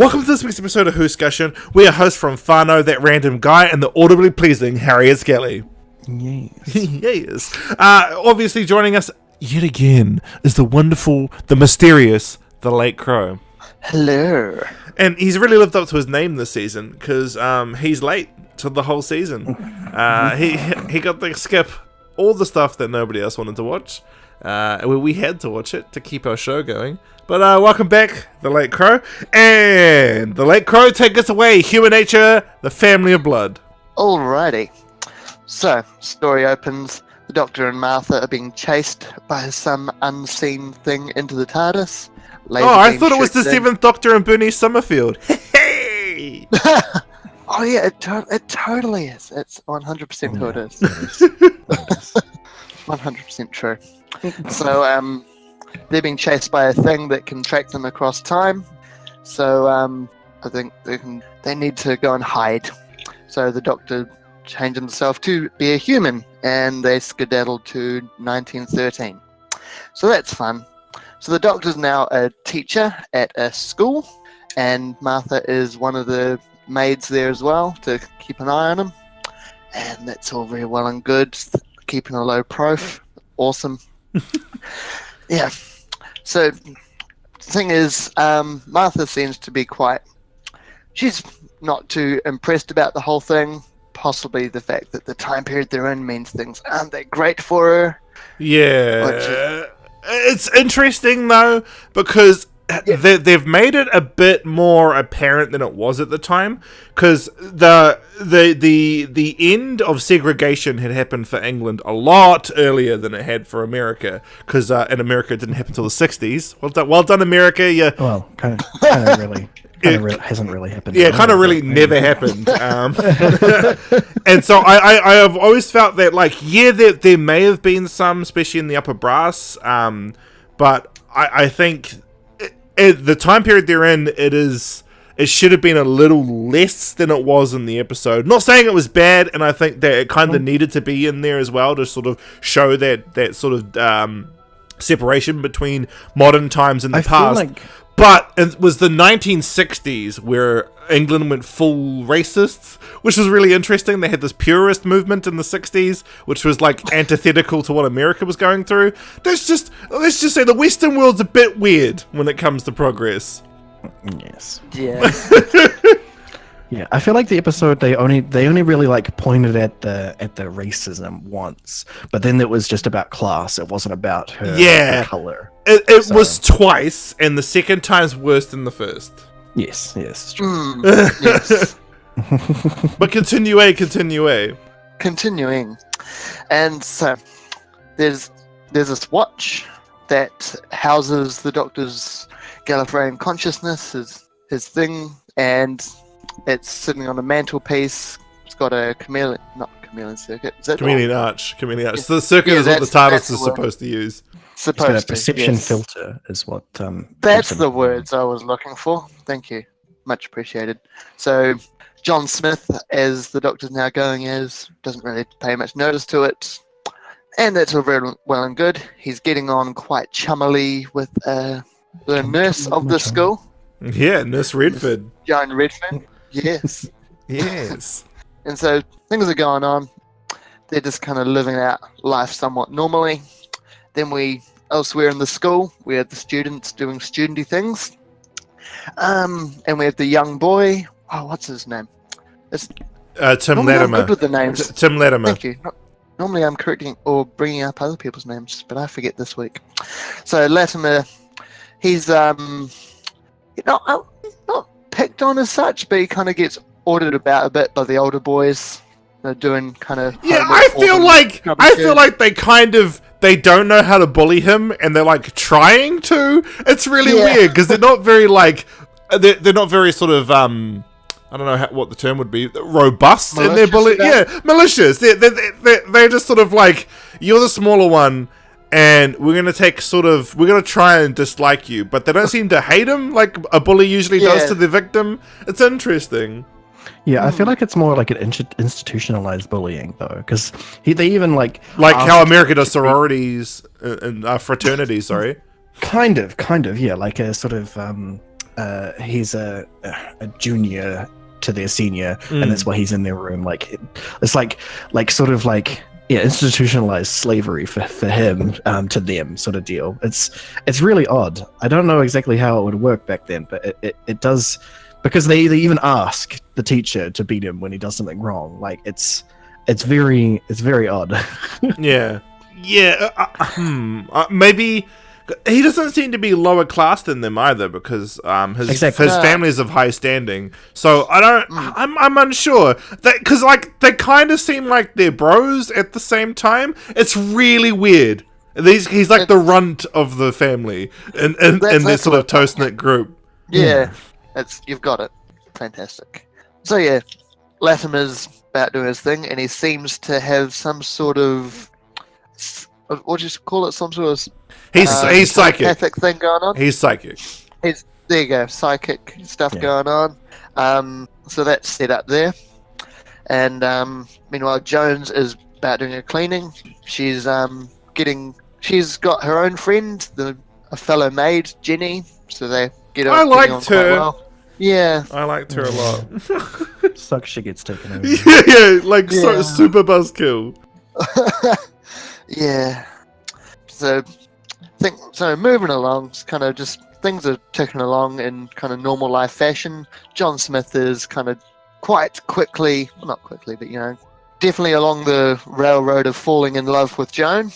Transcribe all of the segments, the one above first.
Welcome to this week's episode of Whoscussion. We are hosts from Whānau, ThatRandomGuy, and the audibly pleasing Harriet Skelly. Yes. Yes. Obviously joining us yet again is the wonderful, the mysterious, the Late Crow. Hello. And he's really lived up to his name this season, because he's late to the whole season. He got to skip all the stuff that nobody else wanted to watch. We had to watch it to keep our show going. But welcome back, the Late Crow. And the Late Crow, take us away. Human Nature, the Family of Blood. Alrighty. So, story opens. The Doctor and Martha are being chased by some unseen thing into the TARDIS. Laser I beam thought it was the shoots in. 7th Doctor and Bernie Summerfield. Hey! Oh yeah, it totally is. It's 100% who it is. 100% true. So, they're being chased by a thing that can track them across time. So, I think they need to go and hide. So the Doctor changed himself to be a human, and they skedaddle to 1913. So that's fun. So the Doctor's now a teacher at a school, and Martha is one of the maids there as well to keep an eye on him. And that's all very well and good. Keeping a low prof. Awesome. Yeah. So the thing is, Martha seems to be she's not too impressed about the whole thing. Possibly the fact that the time period they're in means things aren't that great for her. Yeah. It's interesting, though, because they've made it a bit more apparent than it was at the time, because the end of segregation had happened for England a lot earlier than it had for America, because in America it didn't happen until the 60s. Well done, America. Yeah. Well, kind of really hasn't really happened. Yeah, kind of really never happened. And so I have always felt that, like, there may have been some, especially in the upper brass, but I think the time period they're in, it should have been a little less than it was in the episode. Not saying it was bad, and I think that it kind of needed to be in there as well to sort of show that sort of separation between modern times and the past. But it was the 1960s where England went full racist, which was really interesting. They had this purist movement in the 60s, which was like antithetical to what America was going through. Let's just say the Western world's a bit weird when it comes to progress. Yes. Yeah. Yeah, I feel like the episode they only really like pointed at the racism once, but then it was just about class. It wasn't about her color. It was twice, and the second time's worse than the first. Yes, it's true. Yes. But continue. Continuing. And so there's this watch that houses the Doctor's Gallifreyan consciousness, his thing, and it's sitting on a mantelpiece. It's got a chameleon circuit. Is that Chameleon arch. Yeah. So the circuit is what the TARDIS is supposed to use. It's got a perception filter is what... That's the words I was looking for. Thank you. Much appreciated. So, John Smith, as the Doctor's now going as, doesn't really pay much notice to it. And that's all very well and good. He's getting on quite chummily with the nurse of the school. Yeah, Nurse Redford. Joan Redford. Yes. Yes. And so, things are going on. They're just kind of living out life somewhat normally. Then elsewhere in the school, we have the students doing studenty things. And we have the young boy. Oh, what's his name? Tim Latimer. I'm good with the names. Tim Latimer. Thank you. Normally I'm correcting or bringing up other people's names, but I forget this week. So Latimer, he's not picked on as such, but he kind of gets ordered about a bit by the older boys. They're doing kind of... Yeah, I feel like they don't know how to bully him, and they're like trying to. It's really weird because they're not very they're not very sort of I don't know what the term would be, robust in their bullying. Yeah, malicious. They're just sort of like, you're the smaller one, and we're gonna try and dislike you, but they don't seem to hate him like a bully usually does to the victim. It's interesting. Yeah, I feel like it's more like an institutionalized bullying, though, because they even like how America does sororities and fraternities. Sorry, kind of, yeah, like a sort of he's a junior to their senior, and that's why he's in their room. Like it's like sort of like institutionalized slavery for him to them sort of deal. It's really odd. I don't know exactly how it would work back then, but it does, because they even ask the teacher to beat him when he does something wrong. Like it's very odd. Yeah. Maybe he doesn't seem to be lower class than them either, because his family is of high standing. So I'm unsure that, because like they kind of seem like they're bros at the same time. It's really weird. He's like the runt of the family in this sort of close-knit group. Yeah, you've got it. Fantastic. So yeah, Latimer's about doing his thing, and he seems to have some sort of, what do you call it? Some sort of he's psychic thing going on. He's psychic. There you go, psychic stuff going on. So that's set up there. And meanwhile, Jones is about doing a cleaning. She's got her own friend, a fellow maid, Jenny. So they get on. I liked her. Well. Yeah, I liked her a lot. Sucks she gets taken over. So super buzzkill. Yeah. So moving along, it's kind of just things are ticking along in kind of normal life fashion. John Smith is kind of quite quickly, well, not quickly, but definitely along the railroad of falling in love with Joan.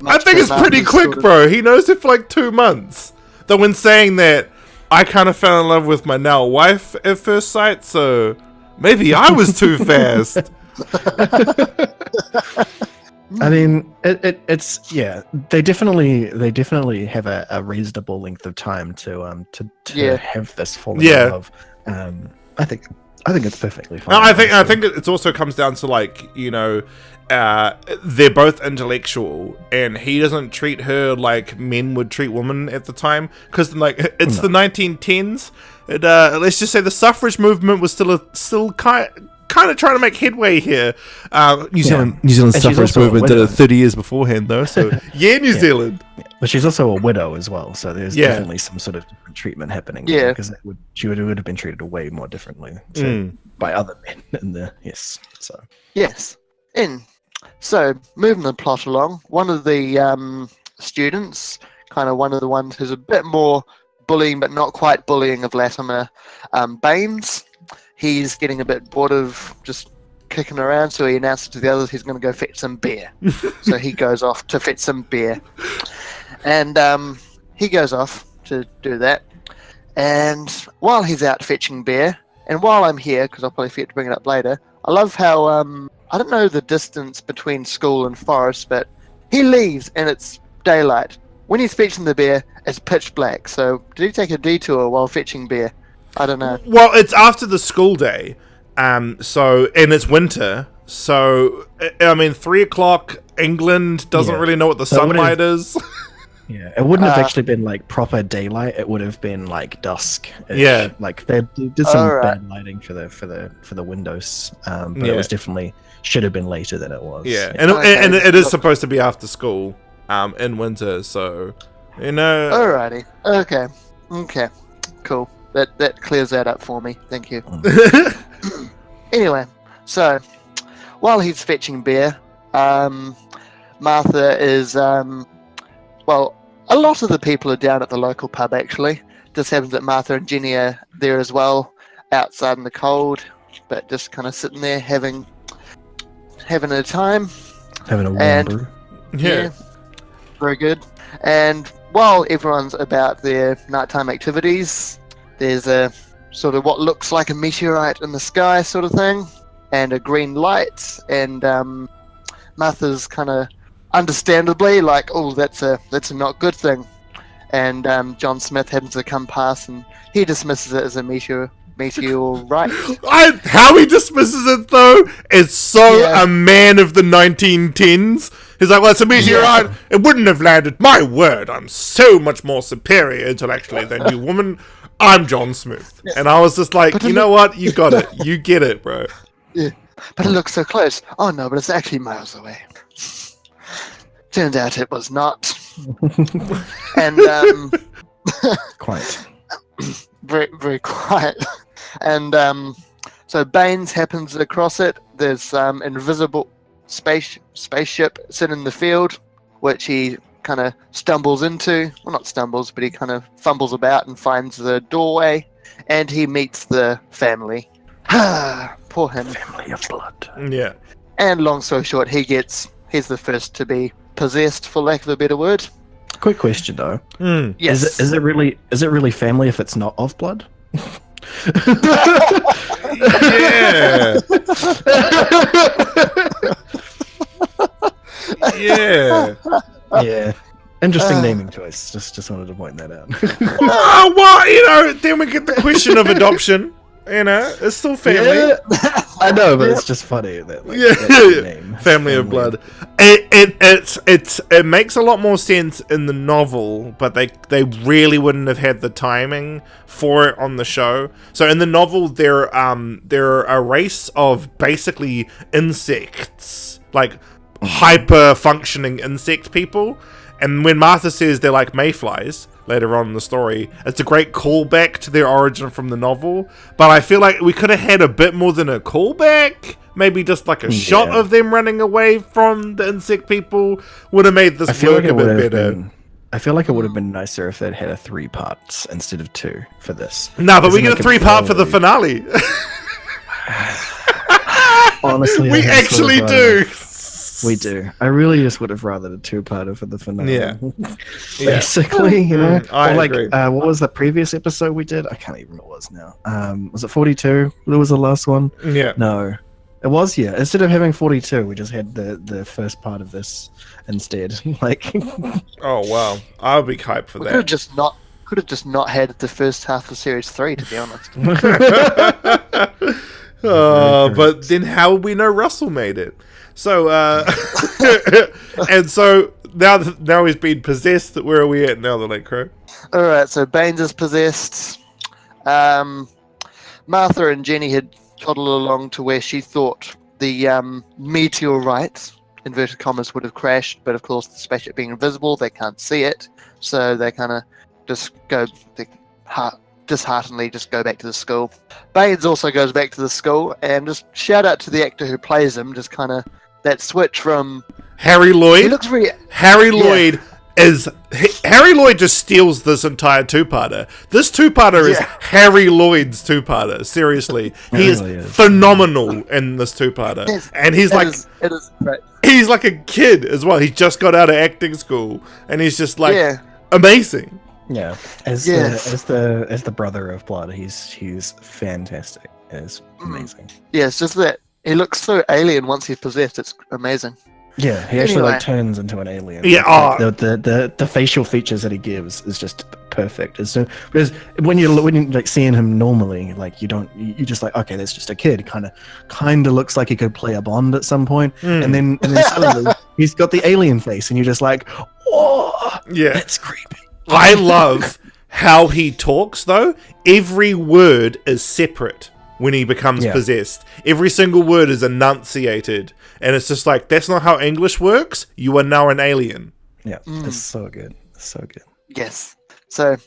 I think it's pretty quick, bro. He knows it for like 2 months. Though when saying that, I kind of fell in love with my now wife at first sight, so maybe I was too fast. I mean, it's They definitely have a reasonable length of time to have this falling in love. I think it's perfectly fine. No, I think it also comes down to they're both intellectual, and he doesn't treat her like men would treat women at the time, because it's the 1910s. Let's just say the suffrage movement was still kind of trying to make headway here. New Zealand suffrage movement did it 30 years beforehand, though. So New Zealand. But she's also a widow as well, so there's definitely some sort of different treatment happening. Yeah, because she would have been treated way more differently by other men in the So moving the plot along, one of the students, kind of one of the ones who's a bit more bullying, but not quite bullying of Latimer, Baines. He's getting a bit bored of just kicking around, so he announces to the others he's going to go fetch some beer. So he goes off to fetch some beer. And he goes off to do that. And while he's out fetching beer, and while I'm here, because I'll probably forget to bring it up later, I love how, I don't know the distance between school and forest, but he leaves and it's daylight. When he's fetching the beer, it's pitch black. So did he take a detour while fetching beer? I don't know. Well, it's after the school day, and it's winter. So, I mean, 3 o'clock, England doesn't really know what the sunlight is. Yeah, it wouldn't have actually been like proper daylight. It would have been like dusk. Yeah, like they did some bad lighting for the windows, but it was definitely should have been later than it was. Yeah, and it is supposed to be after school, in winter. So, Alrighty. Okay. Cool. That clears that up for me. Thank you. Anyway, so while he's fetching beer, Martha is a lot of the people are down at the local pub, actually. Just happens that Martha and Jenny are there as well, outside in the cold, but just kind of sitting there having a time. Having a warm brew. Yeah. Very good. And while everyone's about their nighttime activities, there's a sort of what looks like a meteorite in the sky sort of thing, and a green light, and Martha's kind of understandably like, oh, that's a not good thing, and John Smith happens to come past and he dismisses it as a meteorite. How he dismisses it though is so a man of the 1910s. He's like, well, it's a meteorite. It wouldn't have landed. My word, I'm so much more superior intellectually than you, woman. I'm John Smith. And I was just like, you know what? You got it. You get it, bro. Yeah, but it looks so close. Oh no, but it's actually miles away. Turns out it was not. And quite. very, very quiet. And so Baines happens across it. There's invisible spaceship sitting in the field, which he kind of stumbles into. Well, not stumbles, but he kind of fumbles about and finds the doorway, and he meets the family. Poor him. Family of blood. Yeah. And long story short, he's the first to be possessed, for lack of a better word. Quick question though. Yes. Is it really family if it's not of blood? Yeah. Yeah. Yeah. Interesting naming choice. Just wanted to point that out. Well, then we get the question of adoption. It's still family. Yeah. I know, but it's just funny that that's the name. Family of blood. It makes a lot more sense in the novel, but they really wouldn't have had the timing for it on the show. So in the novel, they're a race of basically insects, like hyper functioning insect people. And when Martha says they're like mayflies later on in the story, it's a great callback to their origin from the novel. But I feel like we could have had a bit more than a callback. Maybe just like a shot of them running away from the insect people would have made this work a bit better. I feel like it would have been nicer if they'd had 3 parts instead of 2 for this. No, but we get a 3-part for the finale. Honestly, we actually do. We do. I really just would have rather a 2-parter for the finale. Yeah. Basically, I agree. What was the previous episode we did? I can't even remember what it was now. Was it 42? That was the last one? Yeah. No. It was, yeah. Instead of having 42, we just had the first part of this instead. Oh, wow. I'll be hyped for that. Could have just not had the first half of Series 3, to be honest. But then how would we know Russell made it? So, and so now he's been possessed. Where are we at now, the Late Crow? Alright, so Baines is possessed. Martha and Jenny had toddled along to where she thought the meteorite, inverted commas, would have crashed, but of course the spaceship being invisible, they can't see it. So they kind of just go, disheartenedly just go back to the school. Baines also goes back to the school, and just shout out to the actor who plays him, just kind of that switch from Harry Lloyd. He looks really Lloyd Harry Lloyd just steals this entire 2-parter. This 2-parter is Harry Lloyd's 2-parter. Seriously, he is phenomenal in this 2-parter, and he's it is great. He's like a kid as well. He just got out of acting school, and he's just like amazing. Yeah, as the brother of blood, he's fantastic. It's amazing. Yeah, it's just that he looks so alien once he's possessed. It's amazing. Yeah, he actually turns into an alien. Yeah, the facial features that he gives is just perfect. Because when you're like seeing him normally, like you just like, okay, that's just a kid. Kind of looks like he could play a Bond at some point, and then suddenly he's got the alien face, and you're just like, whoa, that's creepy. I love how he talks though. Every word is separate when he becomes possessed. Every single word is enunciated. And it's just like, that's not how English works. You are now an alien. Yeah, it's so good. It's so good. Yes. So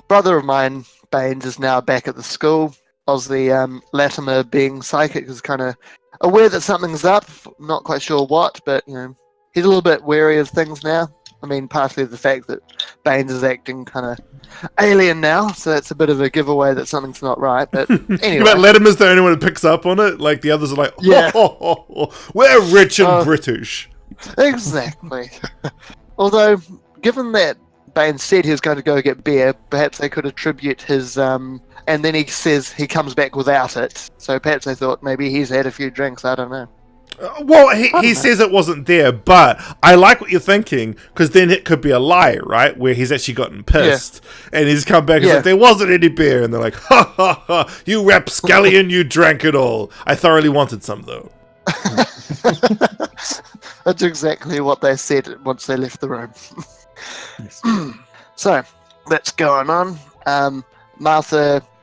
brother of mine, Baines, is now back at the school. Ozzy Latimer, being psychic, is kind of aware that something's up. Not quite sure what, but he's a little bit wary of things now. I mean, partly the fact that Baines is acting kind of alien now, so that's a bit of a giveaway that something's not right. But anyway, but Latimer's the only one who picks up on it. Like the others are like, we're rich and British. Exactly. Although, given that Baines said he was going to go get beer, perhaps they could attribute his and then he says he comes back without it. So perhaps they thought maybe he's had a few drinks. I don't know. Well, he says it wasn't there, but I like what you're thinking, because then it could be a lie, right? Where he's actually gotten pissed, and he's come back and said, there wasn't any beer, and they're like, ha ha ha, you rapscallion, you drank it all. I thoroughly wanted some, though. That's exactly what they said once they left the room. Yes. So, that's going on.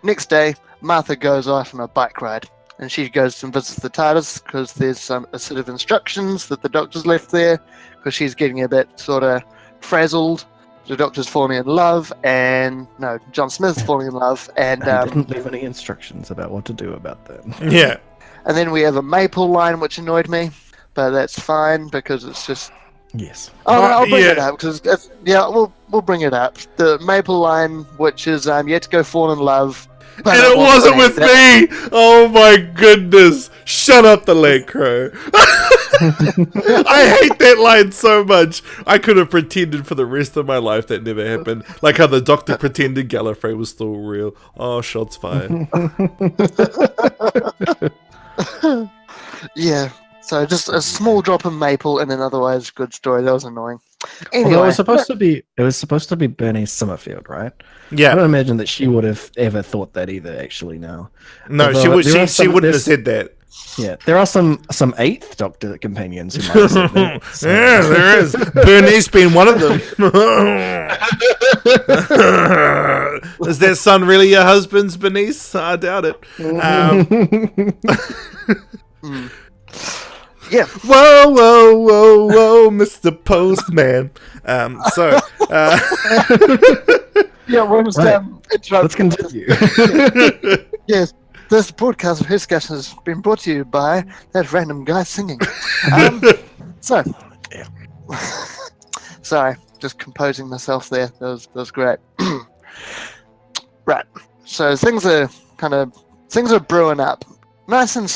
Next day, Martha goes off on a bike ride. And she goes and visits the TARDIS because there's a set of instructions that the doctor's left there, because she's getting a bit sort of frazzled. the Doctor's falling in love, and no, John Smith's falling in love, and He didn't leave any instructions about what to do about that. Yeah. and then we have a Maple line, which annoyed me, but that's fine because it's just. Yes. Oh, no, I'll bring yeah. it up because we'll bring it up. The Maple line, which is you had to go fall in love, but And it wasn't with me! Oh my goodness! Shut up, the late crow. I hate that line so much. I could have pretended for the rest of my life that never happened. Like how the Doctor pretended Gallifrey was still real. Oh, shots fired. Yeah. So just a small drop of maple in an otherwise good story. That was annoying. Anyway, Although it was supposed to be Bernice Summerfield, right? I Yeah. don't imagine that she would have ever thought that either. Actually, now. No, Although she would. there are She some- wouldn't have there's- said that. Yeah, there are some Eighth Doctor companions who might have said that. So- Yeah, there is. Bernice being one of them. Is that son really your husband's, Bernice? I doubt it. yeah. Whoa, whoa, whoa, whoa, Mr. Postman. So, Yeah, we're almost Right. Let's interrupted. continue. Yes, this podcast of Whoscussion has been brought to you by that random guy singing. So, Yeah. sorry, just composing myself there. That was great. Right. So things are brewing up, nice and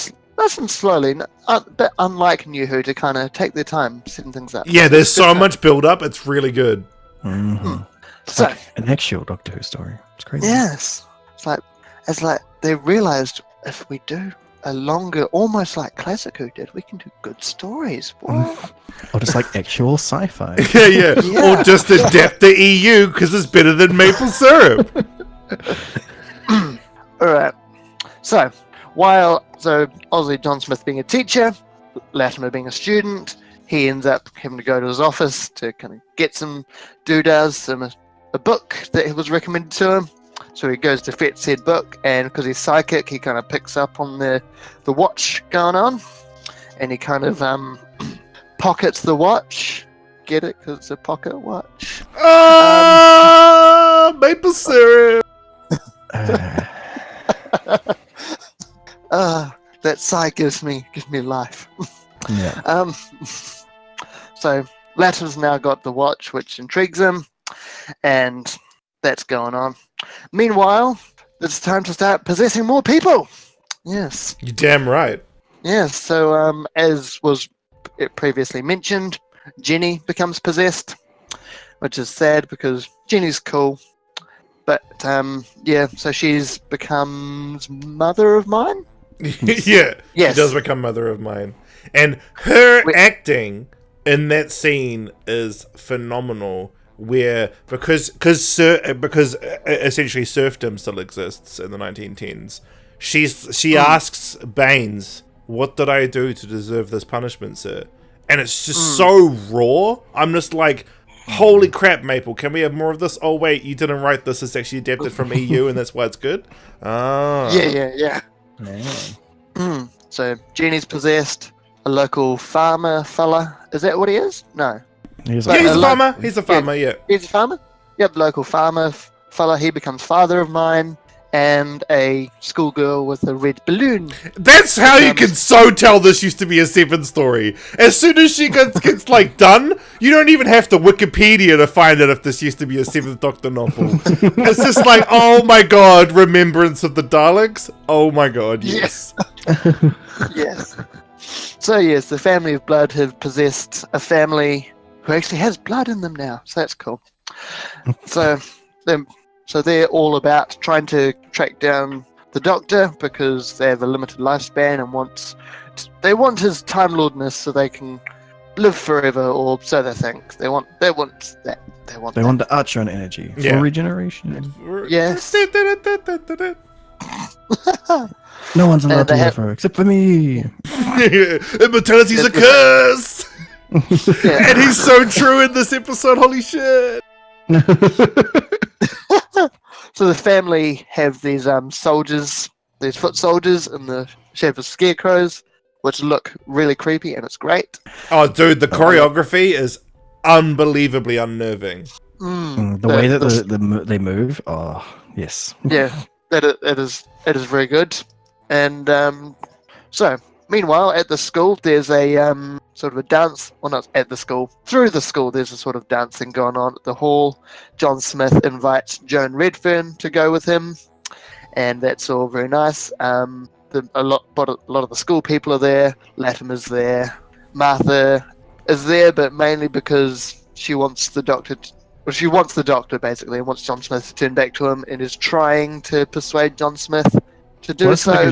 slowly. But unlike New Who, to kind of take their time setting things up. yeah, there's so Good much build up. It's really good. Mhm. It's So- like an actual Doctor Who story. It's crazy. Yes. It's like they realized if we do a longer, almost like Classic Who did, we can do good stories. What? Or just like actual sci-fi. Yeah. Yeah. Or just adapt the EU because it's better than maple syrup. All right. So obviously John Smith being a teacher, Latimer being a student, he ends up having to go to his office to kind of get some doodads, a book that was recommended to him. So he goes to fetch said book, and because he's psychic, he kind of picks up on the watch going on, and he kind of pockets the watch. Get it? Because it's a pocket watch. Maple syrup. That sigh gives me life. Yeah. So Latimer's now got the watch, which intrigues him, and that's going on. Meanwhile, it's time to start possessing more people. Yes. You're damn right. Yes. So, as was previously mentioned, Jenny becomes possessed, which is sad because Jenny's cool. But yeah, so she's becomes mother of mine. Yeah. Yes. She does become mother of mine. And her Wait. acting in that scene is phenomenal. Where because essentially serfdom still exists in the 1910s, she asks Baines, "What did I do to deserve this punishment, sir?" And it's just so raw. I'm just like, holy crap, Maple! Can we have more of this? Oh wait, you didn't write this. It's actually adapted from EU, and that's why it's good. Ah, Yeah. So Jenny's possessed. A local farmer fella. Is that what he is? No. He's Yeah, like, he's a lo- farmer. He's a farmer. Yeah. He's a farmer? Yep, local farmer fella. He becomes father of mine, and a schoolgirl with a red balloon. That's how you can so tell this used to be a Seven story. As soon as she gets like done, you don't even have to Wikipedia to find out if this used to be a Seventh Doctor novel. It's just like, oh my god, Remembrance of the Daleks. Oh my god, yes. Yes. So yes, the family of blood have possessed a family who actually has blood in them now. So that's cool. So they're all about trying to track down the Doctor because they have a limited lifespan and they want his Time Lordness so they can live forever, or so they think. They want that. They want the Archeron energy for Yeah. regeneration. Yes. No one's allowed And to they live forever except for me. Immortality's a curse! Yeah. And he's so true in this episode, holy shit! So the family have these soldiers, these foot soldiers in the shape of scarecrows, which look really creepy, and it's great. Oh, dude, the choreography is unbelievably unnerving. The way that they move, oh yes. Yeah, it is very good. And so, meanwhile, at the school, there's a sort of a dance. Well, not at the school. Through the school, there's a sort of dancing going on at the hall. John Smith invites Joan Redfern to go with him, and that's all very nice. A lot of the school people are there. Latimer's there. Martha is there, but mainly because she wants the doctor. She wants the doctor basically, and wants John Smith to turn back to him, and is trying to persuade John Smith to do so.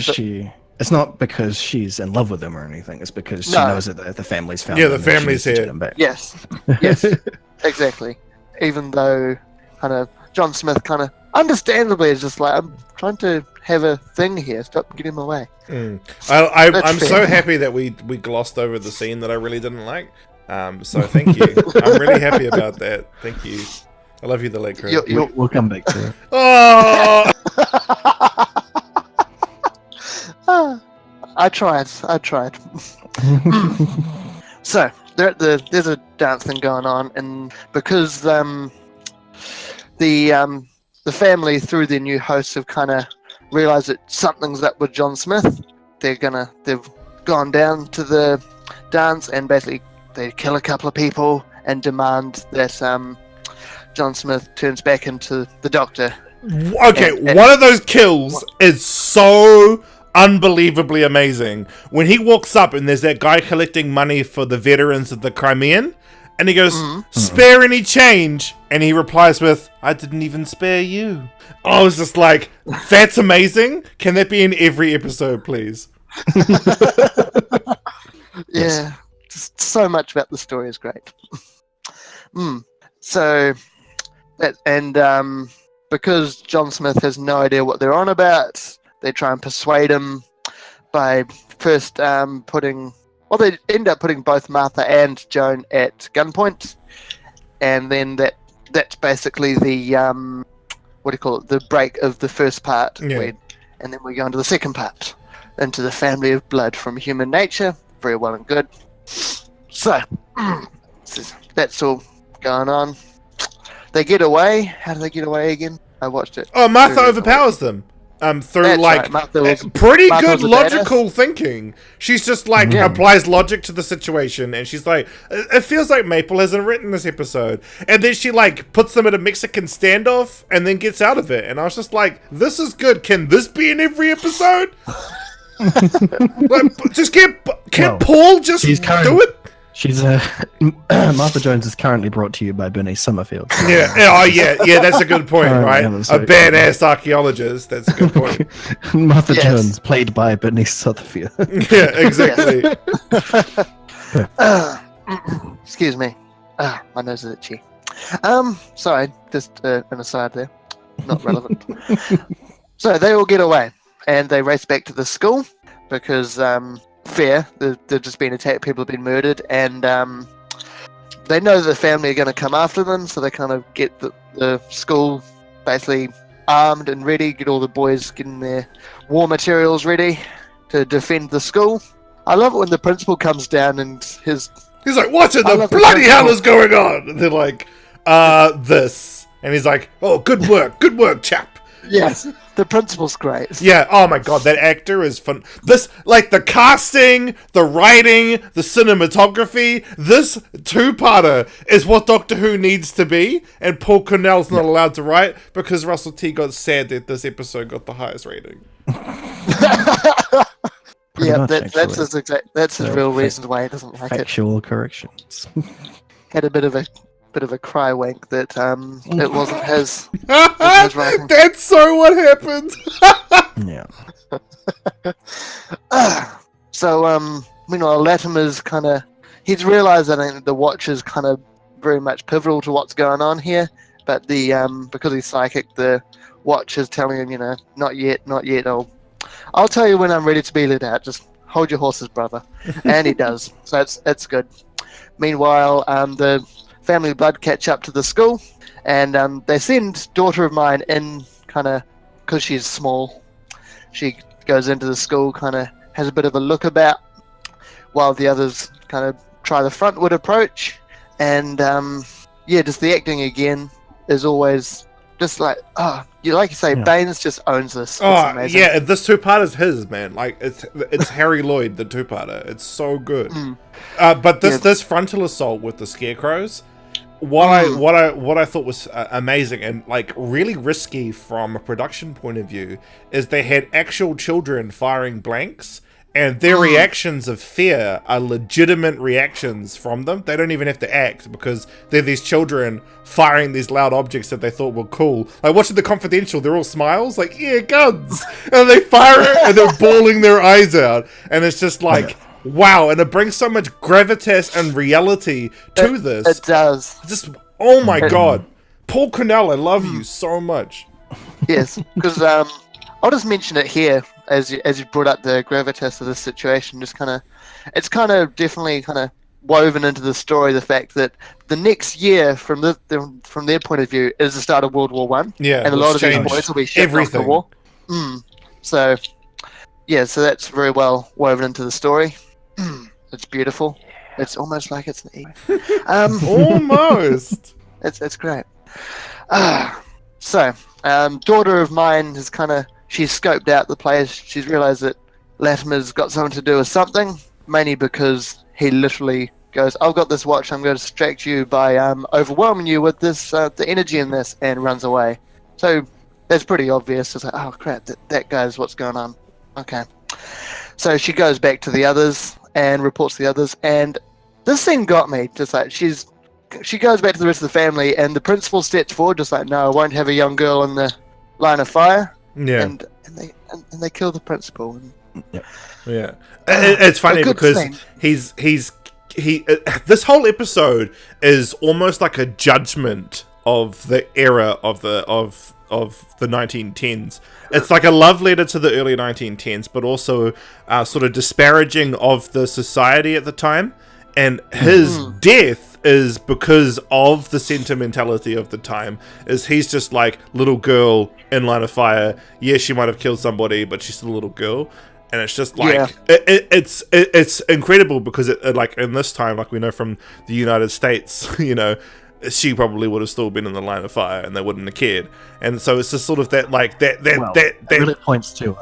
It's not because she's in love with him or anything. It's because she knows that the family's found him. Yeah, the family's here. Yes, exactly. Even though kind of John Smith kind of understandably is just like, I'm trying to have a thing here. Stop getting away. I'm so happy that we glossed over the scene that I really didn't like. So thank you. I'm really happy about that. Thank you. I love you, the late Krueger. We'll come back to it. Oh! I tried. So there's a dance thing going on, and because the family through their new hosts have kind of realized that something's up with John Smith, they've gone down to the dance and basically they kill a couple of people and demand that John Smith turns back into the Doctor. Okay, one of those kills is so unbelievably amazing. When he walks up and there's that guy collecting money for the veterans of the Crimean, and he goes, spare any change, and he replies with, I didn't even spare you. I was just like, that's amazing. Can that be in every episode, please? Yeah, just so much about the story is great. So, because John Smith has no idea what they're on about, they try and persuade him by first they end up putting both Martha and Joan at gunpoint, and then that's basically the the break of the first part. Yeah. And then we go into the second part, into the family of blood from human nature. Very well and good. So that's all going on. They get away. How do they get away again? I watched it. Oh, Martha overpowers them. Through That's like right. pretty Martha good was a logical thinking. She's just like applies logic to the situation, and she's like, it feels like Maple hasn't written this episode, and then she like puts them at a Mexican standoff and then gets out of it, and I was just like, this is good. Can this be in every episode? Can Paul just do it? She's Martha Jones is currently brought to you by Bernice Summerfield. Yeah, that's a good point, right? A badass archaeologist. That's a good point. Martha Jones, played by Bernice Summerfield. Yeah, exactly. Excuse me. My nose is itchy. Sorry, just an aside there. Not relevant. So they all get away, and they race back to the school because they've just been attacked, people have been murdered, and they know that the family are going to come after them, so they kind of get the school basically armed and ready, get all the boys getting their war materials ready to defend the school. I love it when the principal comes down and he's like, what in the bloody hell is going on? And they're like, this. And he's like, oh, good work, chap. Yes, the principal's great. Yeah, oh my god, that actor is fun. This, like, the casting, the writing, the cinematography, this two-parter is what Doctor Who needs to be, and Paul Cornell's not allowed to write because Russell T got sad that this episode got the highest rating. That's his real reason why he doesn't like it. Factual corrections. Had a bit of a cry wank that it wasn't his writing. That's so what happened. Yeah. So meanwhile, Latimer's he's realised that the Watch is kind of very much pivotal to what's going on here, but because he's psychic, the Watch is telling him, not yet. I'll tell you when I'm ready to be let out. Just hold your horses, brother. And he does. So it's good. Meanwhile, the family of blood catch up to the school, and they send Daughter of Mine in, because she's small. She goes into the school, has a bit of a look about, while the others try the frontward approach, and yeah, just the acting again is always just like, like you say, Yeah. Baines just owns this. It's Oh amazing. yeah, this two-part is his, man. Like it's Harry Lloyd, the two-parter. It's so good. But this frontal assault with the scarecrows, what I thought was amazing and like really risky from a production point of view is they had actual children firing blanks. And their reactions of fear are legitimate reactions from them. They don't even have to act because they're these children firing these loud objects that they thought were cool. Like watching The Confidential, they're all smiles, like, yeah, guns! And they fire it and they're bawling their eyes out. And it's just like, wow. And it brings so much gravitas and reality to this. It does. Just, oh my God. Paul Cornell, I love you so much. Yes, because I'll just mention it here as you brought up the gravitas of this situation. Just it's definitely woven into the story the fact that the next year from their point of view is the start of World War One. Yeah, and a lot of these boys will be shipped off to war. So that's very well woven into the story. It's beautiful. It's almost like it's an almost. It's great. Daughter of mine has she's scoped out the place. She's realised that Latimer's got something to do with something, mainly because he literally goes, I've got this watch, I'm going to distract you by overwhelming you with this, the energy in this, and runs away. So that's pretty obvious. It's like, oh crap, that guy's what's going on. Okay. So she goes back to the others and reports to the others, and this scene got me. Just like, she goes back to the rest of the family, and the principal steps forward, just like, no, I won't have a young girl in the line of fire. Yeah, and they kill the principal. Yeah, it's funny because this whole episode is almost like a judgment of the era of the 1910s. It's like a love letter to the early 1910s, but also sort of disparaging of the society at the time. And his death is because of the sentimentality of the time. Is he's just like, little girl in line of fire. Yeah, she might have killed somebody, but she's still a little girl. And it's just like it's incredible because it like in this time, like we know from the United States, you know, she probably would have still been in the line of fire and they wouldn't have cared. And so it's just sort of that like that really points to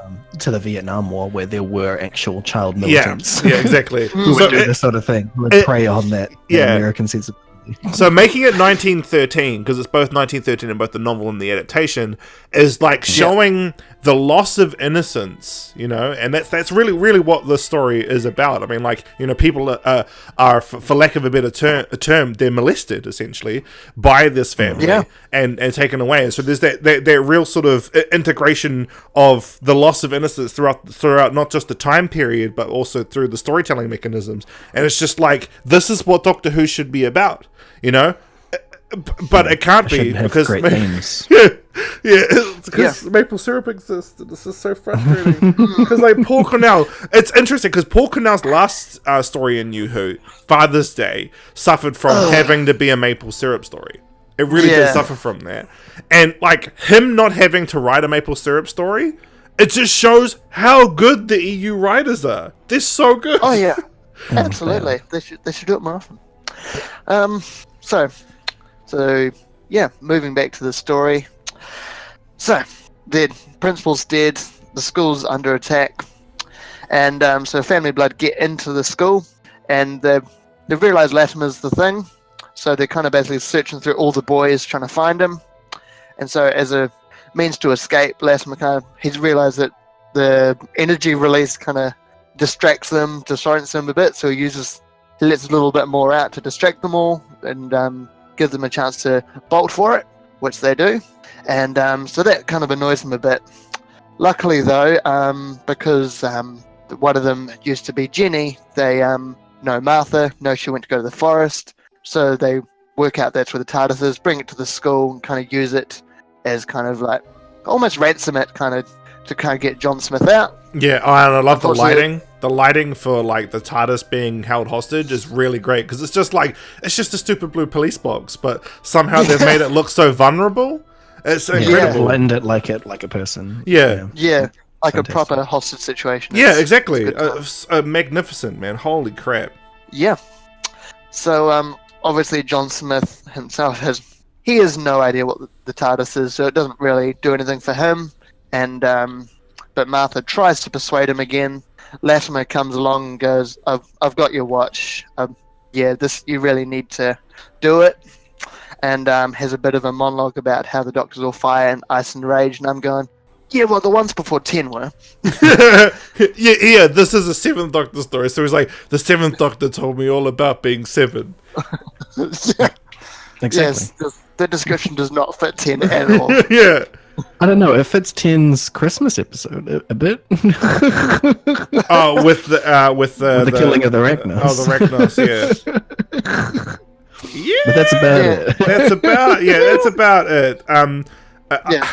the Vietnam War where there were actual child militants. Yeah, exactly. who would do this sort of thing, who would prey on that American sensibility. So making it 1913, because it's both 1913 and both the novel and the adaptation, is like showing the loss of innocence, you know, and that's really what the story is about. I mean, like, you know, people are for lack of a better term, they're molested essentially by this family and taken away. And so there's that real sort of integration of the loss of innocence throughout not just the time period, but also through the storytelling mechanisms. And it's just like, this is what Doctor Who should be about. You know, but it can't be because great names. It's because maple syrup exists. And this is so frustrating. Because like Paul Cornell, it's interesting because Paul Cornell's last story in New Who, Father's Day, suffered from having to be a maple syrup story. It really did suffer from that, and like him not having to write a maple syrup story, it just shows how good the EU writers are. They're so good. Oh yeah, absolutely. They should do it more often. So moving back to the story. So, the principal's dead, the school's under attack, and so Family Blood get into the school, and they've realised Latimer's the thing, so they're kind of basically searching through all the boys trying to find him, and so as a means to escape, Latimer he's realised that the energy release kind of distracts them, disorients them a bit, so he lets a little bit more out to distract them all and give them a chance to bolt for it, which they do. And so that kind of annoys them a bit. Luckily, though, because one of them used to be Jenny, they know Martha, know she went to go to the forest, so they work out that's where the TARDIS is, bring it to the school, and kind of use it as kind of like almost ransom it, to get John Smith out. Yeah, and I love the lighting. The lighting for like the TARDIS being held hostage is really great because it's just a stupid blue police box, but somehow they've made it look so vulnerable. It's incredible. Blend it like a person. Yeah, like fantastic. A proper hostage situation. Yeah, exactly. Magnificent, man. Holy crap. Yeah. So obviously John Smith himself has no idea what the TARDIS is, so it doesn't really do anything for him. And but Martha tries to persuade him again. Latimer comes along and goes, "I've got your watch. Yeah, this you really need to do it." And has a bit of a monologue about how the Doctor's all fire and ice and rage, and I'm going, yeah, well, the ones before 10 were. yeah, this is a 7th Doctor story, so he's like, the 7th Doctor told me all about being 7. Yeah. Exactly. Yes, the description does not fit 10 at all. Yeah. I don't know. It fits 10's Christmas episode a bit. Oh, with the killing of the Ragnos. Oh, the Ragnos, yeah. Yeah, But that's about it. That's about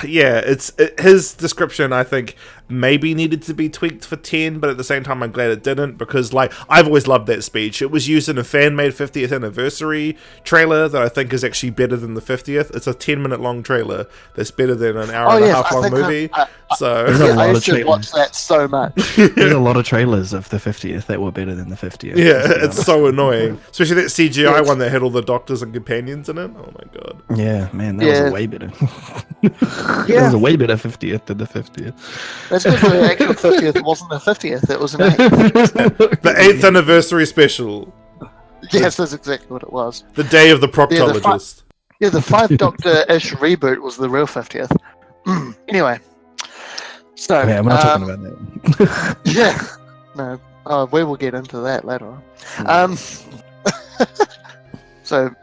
it. His description, I think, maybe needed to be tweaked for 10, but at the same time I'm glad it didn't, because like I've always loved that speech. It was used in a fan-made 50th anniversary trailer that I think is actually better than the 50th. It's a 10-minute long trailer that's better than an hour and a half long movie. I used to watch that so much. There's a lot of trailers of the 50th that were better than the 50th. Yeah, it's so annoying. Especially that CGI one that had all the doctors and companions in it. Oh my god. Yeah, man, that was way better. Yeah. It was a way better 50th than the 50th. That's because the actual 50th wasn't the 50th, it was an 8th. The 8th anniversary special. Yes, that's exactly what it was. The day of the proctologist. The 5 Doctor-ish reboot was the real 50th. Anyway. So, yeah, we're not talking about that. Yeah. No. We will get into that later on. So,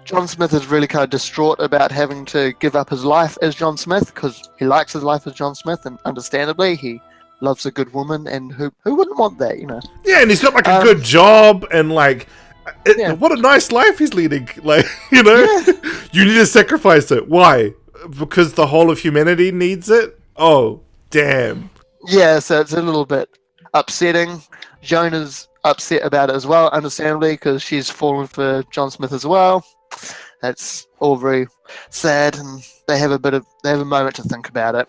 John Smith is really kind of distraught about having to give up his life as John Smith, because he likes his life as John Smith, and understandably, he loves a good woman, and who wouldn't want that, you know? Yeah, and he's got like a good job, and like, what a nice life he's leading. Like, you know, you need to sacrifice it. Why? Because the whole of humanity needs it? Oh, damn. Yeah, so it's a little bit upsetting. Jonah's upset about it as well, understandably, because she's fallen for John Smith as well. That's all very sad, and they have a moment to think about it.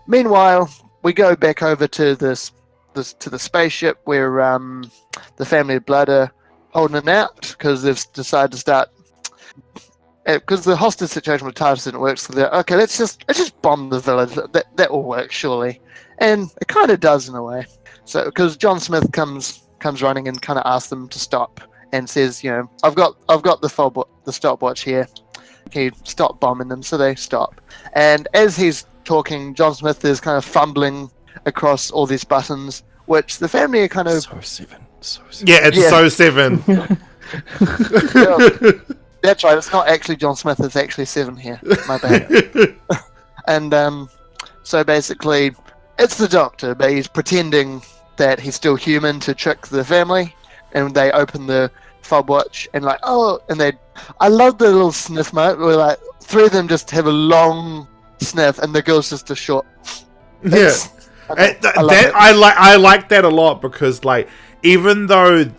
Meanwhile, we go back over to the spaceship where the family of Blood are holding it out because they've decided to start. Because the hostage situation with TARDIS didn't work, so they're okay. Let's just bomb the village. That will work surely, and it kind of does in a way. So because John Smith comes running and kind of asks them to stop and says, you know, I've got the stopwatch here. Can you stop bombing them? So they stop. And as he's talking, John Smith is kind of fumbling across all these buttons, which the family are kind of So seven. Yeah, it's so 7. Yeah, that's right. It's not actually John Smith. It's actually 7 here. My bad. And so basically, it's the Doctor, but he's pretending that he's still human to trick the family. And they open the fob watch and like, I love the little sniff moment where like 3 of them just have a long sniff and the girl's just a short. Yeah, I like that a lot, because like, even though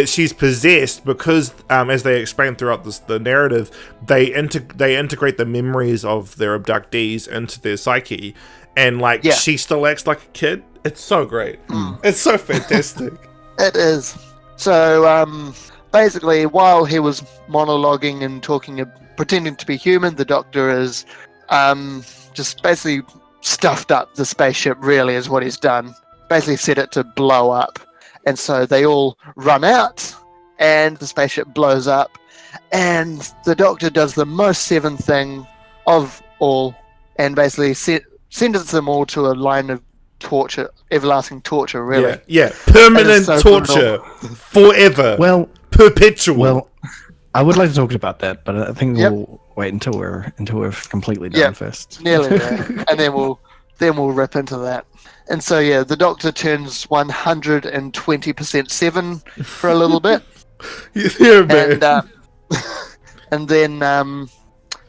she's possessed, because as they explain throughout the narrative, they integrate the memories of their abductees into their psyche, and like she still acts like a kid. It's so great. It's so fantastic. It is. So basically, while he was monologuing and talking, pretending to be human, the Doctor is just basically stuffed up the spaceship. Really, is what he's done. Basically, set it to blow up. And so they all run out, and the spaceship blows up, and the Doctor does the most 7 thing of all, and basically sentences them all to a line of torture, everlasting torture, really. Yeah. Permanent torture. Forever. Well, perpetual. Well, I would like to talk about that, but I think we'll wait until we're completely done first. Nearly there. And then we'll rip into that. And so the Doctor turns 120% 7 for a little bit. Yeah, man. And then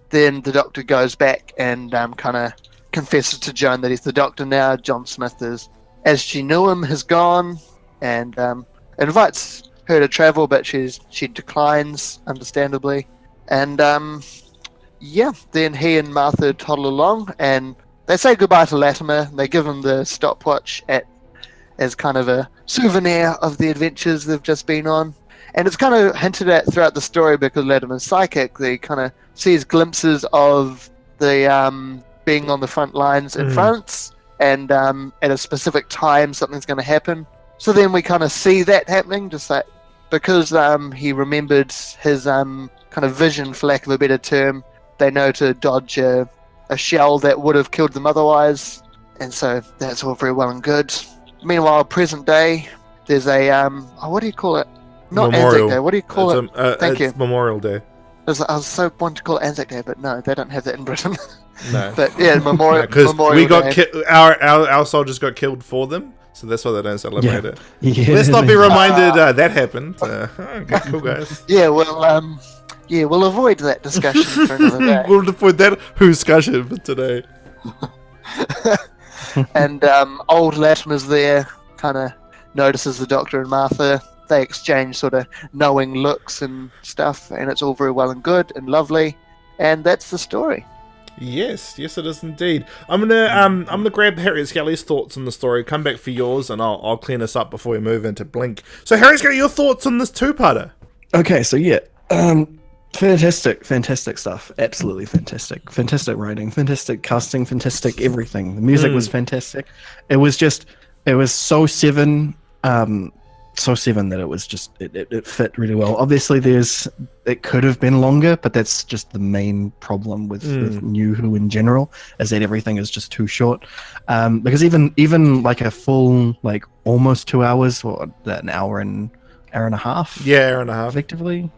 the Doctor goes back and kind of confesses to Joan that he's the Doctor now. John Smith is, as she knew him, has gone, and invites her to travel, but she declines, understandably. And then he and Martha toddle along, and they say goodbye to Latimer. They give him the stopwatch as kind of a souvenir of the adventures they've just been on. And it's kind of hinted at throughout the story because Latimer's psychic. He kind of sees glimpses of the being on the front lines in France, and at a specific time something's going to happen. So then we kind of see that happening, just like because he remembered his kind of vision, for lack of a better term. They know to dodge a shell that would have killed them otherwise, and so that's all very well and good. Meanwhile, present day, there's a what do you call it? Not Memorial. Anzac Day. What do you call it? Thank you. Memorial Day. I was so wanting to call it Anzac Day, but no, they don't have that in Britain. No. But yeah, Memorial. Because we got Day. our soldiers got killed for them, so that's why they don't celebrate it. Yeah, Let's not be reminded that happened. Okay, cool guys. Yeah, well, we'll avoid that discussion for another day. We'll avoid that Whoscussion for today. And old Latimer's there, kind of notices the Doctor and Martha. They exchange sort of knowing looks and stuff, and it's all very well and good and lovely, and that's the story. Yes, it is indeed. I'm gonna grab Harriet Skelly's thoughts on the story, come back for yours, and I'll clean us up before we move into Blink. So Harriet Skelly, your thoughts on this two-parter? Okay, so yeah, fantastic stuff. Absolutely fantastic writing, fantastic casting, fantastic everything. The music was fantastic. It was so Seven. So Seven that it was just it fit really well. Obviously, it could have been longer, but that's just the main problem with New Who in general, is that everything is just too short. Because even like a full like almost 2 hours, or an hour and a half, hour and a half, effectively,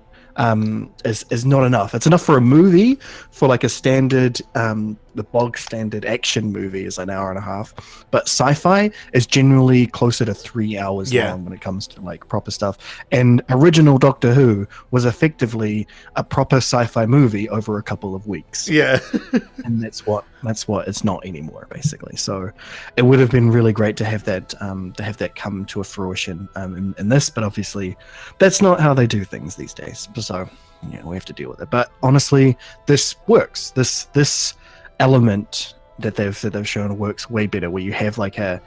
is not enough. It's enough for a movie, for like a standard the bog standard action movie is an hour and a half, but sci-fi is generally closer to 3 hours long when it comes to like proper stuff. And original Doctor Who was effectively a proper sci-fi movie over a couple of weeks. Yeah. And that's what it's not anymore, basically. So it would have been really great to have that come to a fruition in this, but obviously that's not how they do things these days. So yeah, we have to deal with it. But honestly, this works. This element that they've shown works way better, where you have like a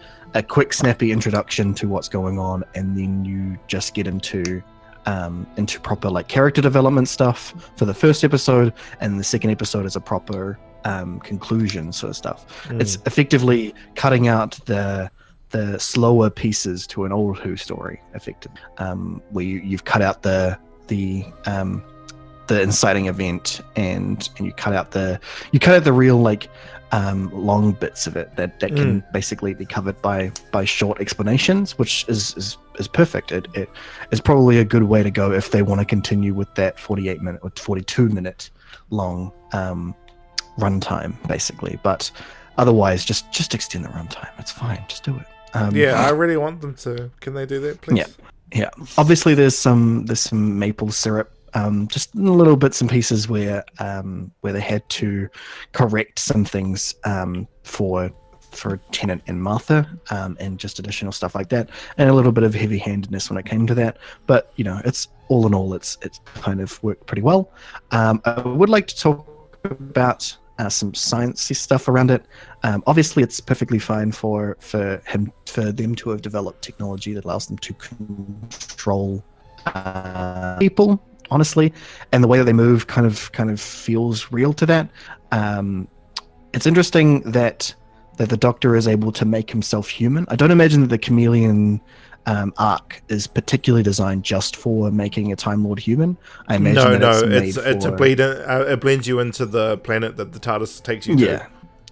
quick snappy introduction to what's going on, and then you just get into proper like character development stuff for the first episode, and the second episode is a proper conclusion sort of stuff. It's effectively cutting out the slower pieces to an old Who story, effectively, where you've cut out the inciting event, and you cut out the real like long bits of it that can basically be covered by short explanations, which is perfect. It is probably a good way to go if they want to continue with that 48-minute or 42-minute long runtime, basically. But otherwise, just extend the runtime. It's fine. Just do it. I really want them to. Can they do that, please? Yeah. Obviously, there's some maple syrup. Just little bits and pieces where they had to correct some things for Tennant and Martha, and just additional stuff like that, and a little bit of heavy-handedness when it came to that. But it's all in all, it's kind of worked pretty well. I would like to talk about some sciencey stuff around it. Obviously, it's perfectly fine for them to have developed technology that allows them to control people, honestly, and the way that they move kind of feels real to that. It's interesting that the Doctor is able to make himself human. I don't imagine that the chameleon arc is particularly designed just for making a Time Lord human. I imagine it blends you into the planet that the TARDIS takes you to.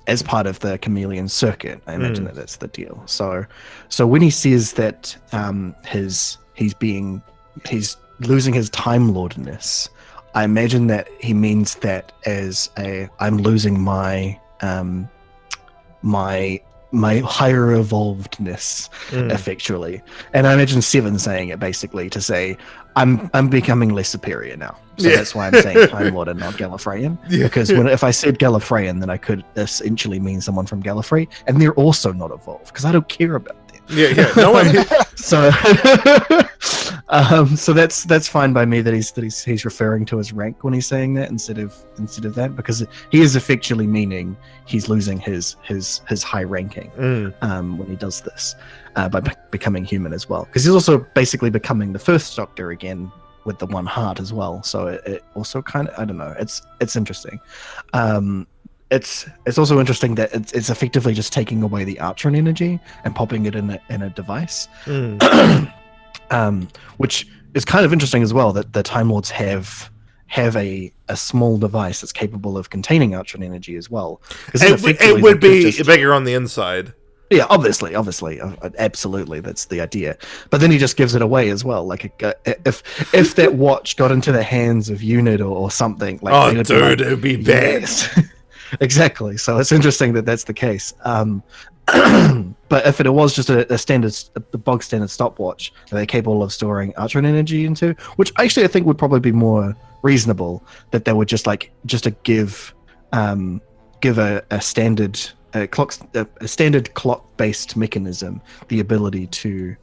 As part of the chameleon circuit. I imagine that that's the deal. So when he says that he's losing his Time Lordness, I imagine that he means that as I'm losing my higher evolvedness, effectively. And I imagine Seven saying it basically to say, I'm becoming less superior now. So that's why I'm saying Time Lord and not Gallifreyan. Because if I said Gallifreyan, then I could essentially mean someone from Gallifrey, and they're also not evolved, because I don't care about them. No one. So that's fine by me that he's referring to his rank when he's saying that instead of that, because he is effectively meaning he's losing his high ranking when he does this by becoming human as well, because he's also basically becoming the first Doctor again with the one heart as well. So it also kind of, I don't know, it's interesting. It's also interesting that it's effectively just taking away the Artron energy and popping it in a device, which is kind of interesting as well. That the Time Lords have a small device that's capable of containing Artron energy as well. It would be bigger on the inside. Yeah, obviously, absolutely, that's the idea. But then he just gives it away as well. Like, if that watch got into the hands of UNIT or something, like, it would be bad. Yes. Exactly. So it's interesting that that's the case. But if it was just the bog standard stopwatch that they're capable of storing Artron energy into, which actually I think would probably be more reasonable, that they would just give a standard clock based mechanism the ability to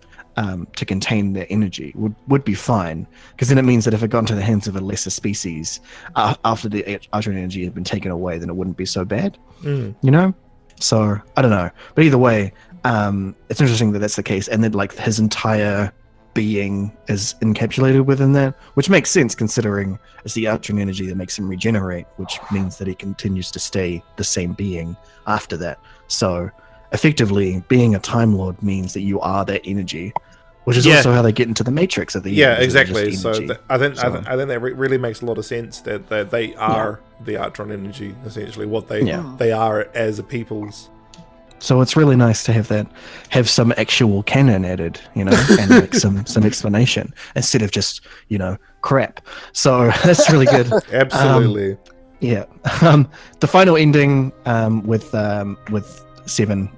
contain their energy would be fine, because then it means that if it got into the hands of a lesser species after the Artron energy had been taken away, then it wouldn't be so bad, you know. So I don't know, but either way, it's interesting that that's the case, and then like his entire being is encapsulated within that, which makes sense considering it's the Artron energy that makes him regenerate, which means that he continues to stay the same being after that. So effectively, being a Time Lord means that you are that energy, which is also how they get into the Matrix at the end. Yeah, exactly. So I think that really makes a lot of sense that they are the Artron energy, essentially what they are as a people's. So it's really nice to have some actual canon added, you know, and like some explanation instead of just, you know, crap. So that's really good. Absolutely. The final ending with Seven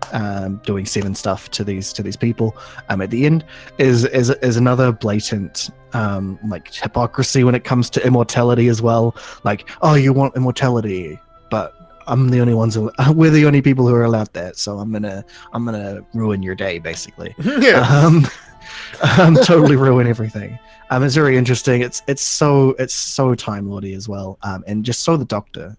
doing Seven stuff to these people at the end is another blatant like hypocrisy when it comes to immortality as well. Like, oh, you want immortality, but we're the only people who are allowed that, so I'm gonna ruin your day, basically. Totally ruin everything. It's very interesting. It's so Time Lordy as well, and just so the Doctor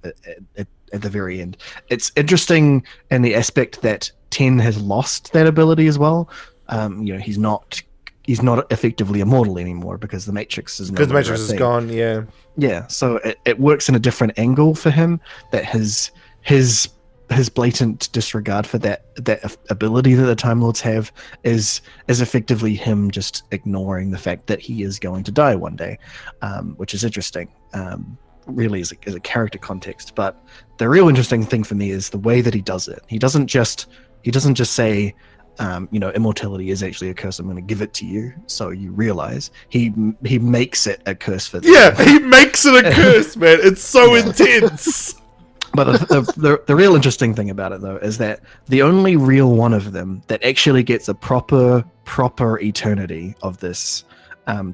at the very end. It's interesting in the aspect that 10 has lost that ability as well. You know, he's not effectively immortal anymore because the Matrix is gone. Yeah, so it works in a different angle for him, that his blatant disregard for that ability that the Time Lords have is effectively him just ignoring the fact that he is going to die one day, which is interesting, really as a character context. But the real interesting thing for me is the way that he does it. He doesn't just say, you know, immortality is actually a curse, I'm going to give it to you so you realize. He makes it a curse for them. Yeah, he makes it a curse, man. It's so intense. But the real interesting thing about it, though, is that the only real one of them that actually gets a proper eternity of this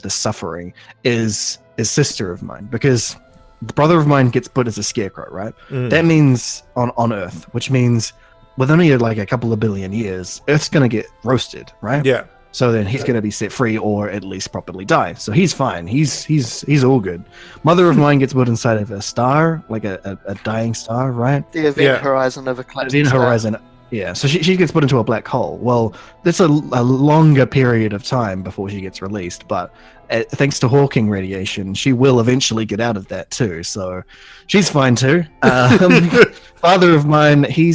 suffering is Sister of Mine, because the Brother of Mine gets put as a scarecrow, right? That means on Earth, which means with only like a couple of billion years, Earth's going to get roasted, right? Yeah. So then he's going to be set free, or at least properly die. So he's fine. He's all good. Mother of Mine gets put inside of a star, like a dying star, right? The event horizon of a collapsing event star. horizon. Yeah. So she gets put into a black hole. Well, that's a longer period of time before she gets released, but thanks to Hawking radiation, she will eventually get out of that too. So she's fine too. Father of Mine, he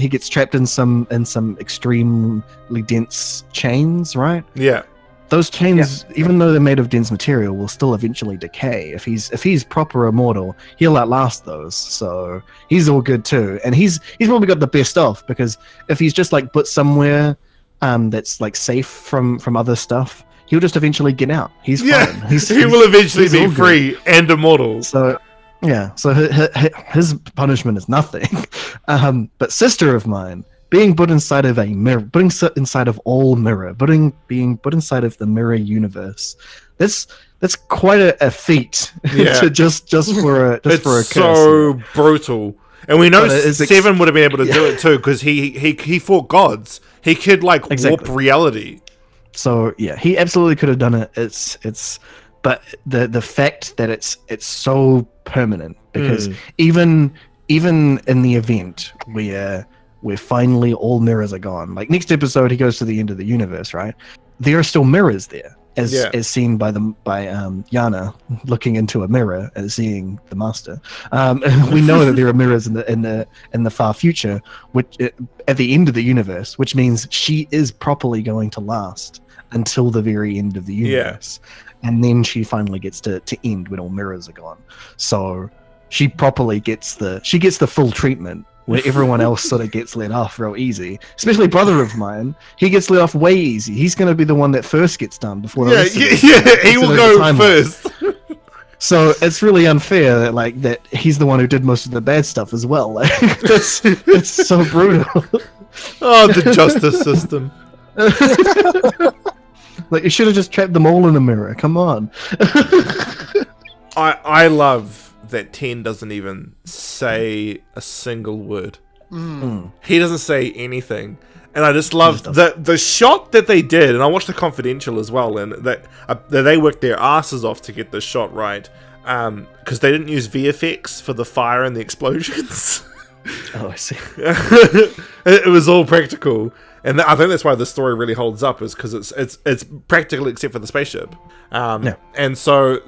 gets trapped in some extremely dense chains, right? Yeah. Those chains, even though they're made of dense material, will still eventually decay. If he's proper immortal, he'll outlast those. So he's all good too, and he's probably got the best off, because if he's just like put somewhere that's like safe from other stuff, he'll just eventually get out. He's fine. He will eventually be free and immortal. So yeah, so his punishment is nothing. But Sister of Mine, being put inside of a mirror, inside of all mirror, being put inside of the mirror universe, that's quite a feat. To just for a curse. So brutal. And we know Seven would have been able to do it too, because he fought gods. He could warp reality. So yeah, he absolutely could have done it. But the fact that it's so permanent, because even in the event where finally all mirrors are gone, like next episode he goes to the end of the universe, right? There are still mirrors there. as seen by Yana looking into a mirror and seeing the master. We know that there are mirrors in the far future, which at the end of the universe, which means she is properly going to last until the very end of the universe, and then she finally gets to end when all mirrors are gone. So she properly gets the full treatment. Where everyone else sort of gets let off real easy, especially brother of mine, he gets let off way easy. He's going to be the one that first gets done before the rest of it. He will go first. So it's really unfair that he's the one who did most of the bad stuff as well. Like, it's so brutal. Oh, the justice system. Like, you should have just trapped them all in a mirror. Come on. I love that 10 doesn't even say a single word. He doesn't say anything, and I just love the shot that they did. And I watched The Confidential as well, and that they worked their asses off to get this shot right, because they didn't use VFX for the fire and the explosions. Oh, I see. It was all practical, and I think that's why the story really holds up, is because it's practical except for the spaceship. And so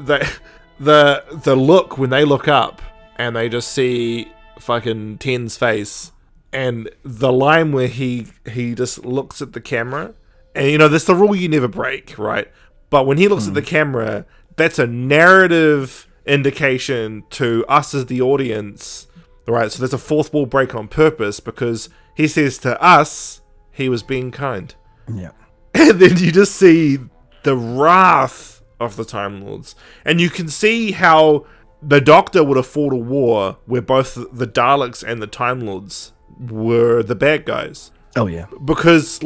the look when they look up and they just see fucking 10's face, and the line where he just looks at the camera, and that's the rule you never break, right? But when he looks at the camera, that's a narrative indication to us as the audience, right? So there's a fourth wall break on purpose, because he says to us he was being kind. Yeah. And then you just see the wrath of the Time Lords, and you can see how the Doctor would have fought a war where both the Daleks and the Time Lords were the bad guys. Oh yeah, because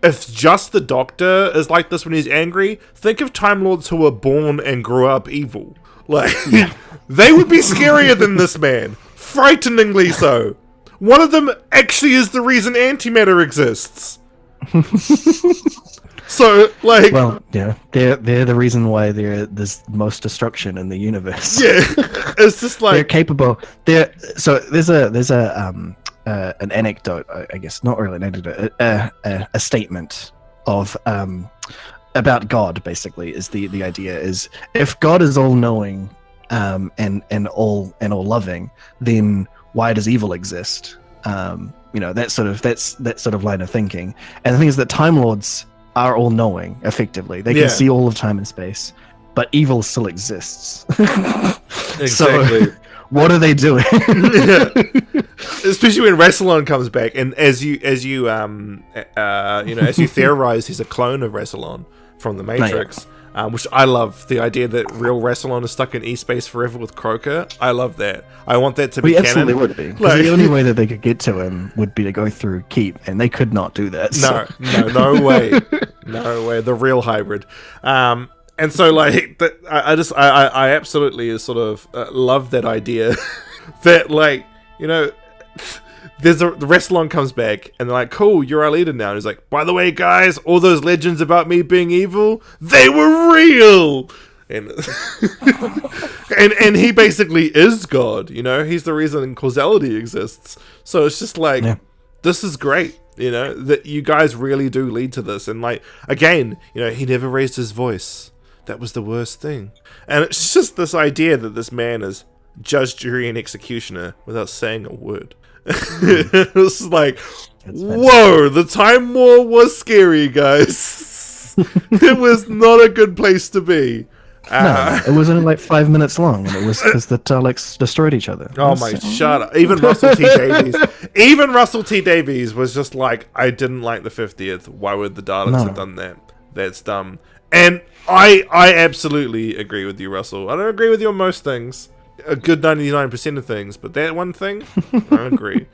if just the Doctor is like this when he's angry, think of Time Lords who were born and grew up evil. They would be scarier than this man, frighteningly so. One of them actually is the reason antimatter exists. So, well, yeah, they're the reason why there's most destruction in the universe. Yeah, it's just they're capable. So there's an anecdote, I guess, not really an anecdote, a statement of about God. Basically, is the idea is, if God is all knowing, and all loving, then why does evil exist? That sort of line of thinking. And the thing is that Time Lords are all knowing, effectively. They can see all of time and space, but evil still exists. Exactly. So, what are they doing? Especially when Rassilon comes back, and as you theorize, he's a clone of Rassilon from the Matrix. Which I love, the idea that real Rassilon is stuck in E-space forever with Krueger. I love that. I want that to be canon. Absolutely would be. The only way that they could get to him would be to go through Keep, and they could not do that. No way. No way. The real hybrid. And so, I absolutely sort of love that idea that, the Rassilon comes back, and they're like, cool, you're our leader now. And he's like, by the way, guys, all those legends about me being evil, they were real! And and he basically is God, He's the reason causality exists. So it's just this is great, that you guys really do lead to this. And, again, he never raised his voice. That was the worst thing. And it's just this idea that this man is judge, jury, and executioner without saying a word. It was whoa, the Time War was scary, guys. It was not a good place to be. No, it was only 5 minutes long, and it was because the Daleks destroyed each other. Oh my, shut up. Even Russell T. Davies was just I didn't like the 50th. Why would the Daleks have done that? That's dumb. And I absolutely agree with you, Russell. I don't agree with you on most things. A good 99% of things, but that one thing, I agree.